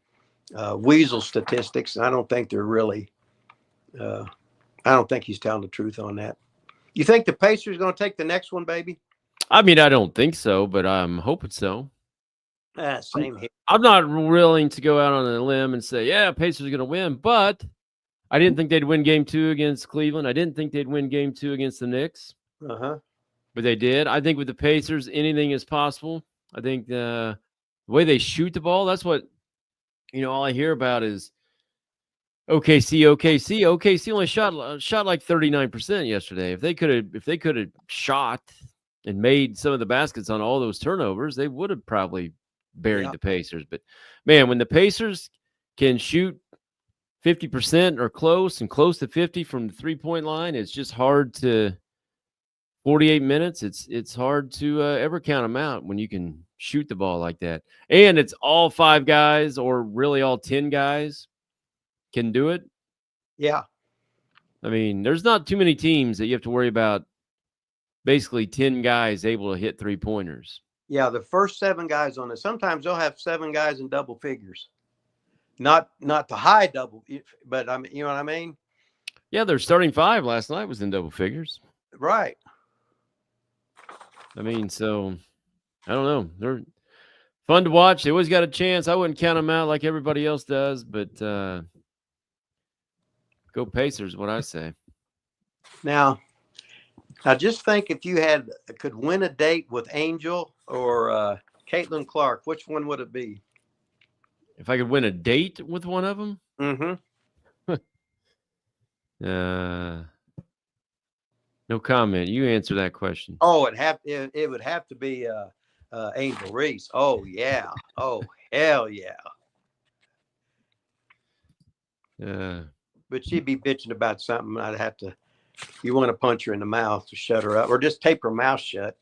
A: Weasel statistics, and I don't think they're really. I don't think he's telling the truth on that. You think the Pacers going to take the next one, baby?
B: I mean, I don't think so, but I'm hoping so.
A: Same here.
B: I'm not willing to go out on a limb and say, yeah, Pacers are going to win, but I didn't think they'd win game 2 against Cleveland. I didn't think they'd win game 2 against the Knicks.
A: But
B: they did. I think with the Pacers, anything is possible. I think the way they shoot the ball, that's what, all I hear about is OKC. OKC only shot like 39% yesterday. If they could have shot and made some of the baskets on all those turnovers, they would have probably buried the Pacers. But man, when the Pacers can shoot 50% or close to 50 from the 3-point line, it's just hard to 48 minutes. It's hard to ever count them out when you can shoot the ball like that. And it's all 5 guys or really all 10 guys can do it.
A: Yeah.
B: I mean, there's not too many teams that you have to worry about basically 10 guys able to hit 3-pointers.
A: Yeah, the first 7 guys on it. Sometimes they'll have 7 guys in double figures. Not the high double, but I mean, you know what I mean?
B: Yeah, their starting 5 last night was in double figures.
A: Right.
B: I mean, so I don't know. They're fun to watch. They always got a chance. I wouldn't count them out like everybody else does, but go Pacers, what I say.
A: Now, I just think if you could win a date with Angel or Caitlin Clark, which one would it be?
B: If I could win a date with one of them? No comment. You answer that question.
A: Oh, it would have to be Angel Reese. Oh yeah. Oh hell yeah. But she'd be bitching about something. I'd have to. You want to punch her in the mouth to shut her up, or just tape her mouth shut.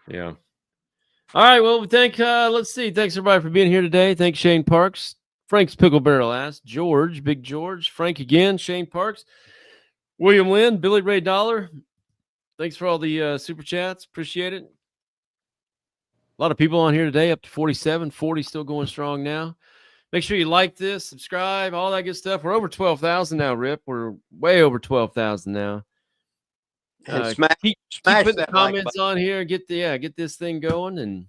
B: Yeah. All right. Well, let's see. Thanks everybody for being here today. Thanks Shane Parks, Frank's Pickle Barrel Ass, George, Big George, Frank again, Shane Parks, William Lynn, Billy Ray Dollar. Thanks for all the super chats. Appreciate it. A lot of people on here today, up to 47, 40 still going strong now. Make sure you like this, subscribe, all that good stuff. We're over 12,000 now, Rip. We're way over 12,000 now.
A: And
B: keep putting the comments on here. Get this thing going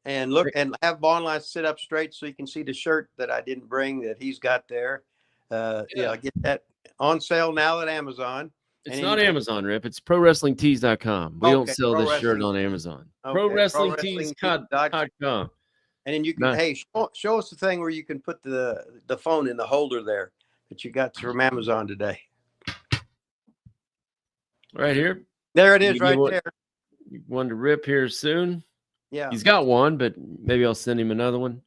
A: and look and have Bonline sit up straight so you can see the shirt that I didn't bring that he's got there. Get that on sale now at Amazon.
B: It's
A: And
B: not
A: you-
B: Amazon, Rip. It's prowrestlingtees.com. We don't
A: Okay,
B: sell
A: Pro
B: this shirt
A: Wrestling
B: on
A: Tees.
B: Amazon.
A: Okay,
B: Prowrestlingtees.com.
A: And then you can,
B: Nice.
A: hey, show us the thing where you can put the phone in the holder there that you got from Amazon today.
B: Right here.
A: There it is,
B: You
A: right
B: want-
A: there.
B: You want to Rip here soon?
A: Yeah.
B: He's got one, but maybe I'll send him another one.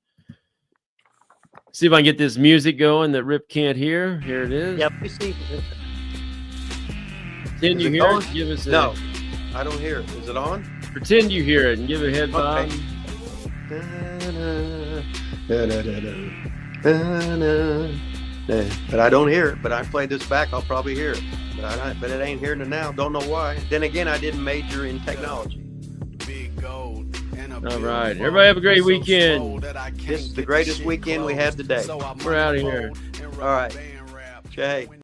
B: See if I can get this music going that Rip can't hear. Here it is.
A: Yep. You see?
B: Pretend
A: Is
B: you
A: it
B: hear
A: going?
B: it. Give us a,
A: No, I don't hear it. Is it on?
B: Pretend you hear it and give a head bob.
A: But I don't hear it. But I play this back, I'll probably hear it. But it ain't hearing it now. Don't know why. Then again, I didn't major in technology.
B: All right. Everybody have a great weekend.
A: This is the greatest weekend we had today.
B: We're out of here.
A: All right. Jay.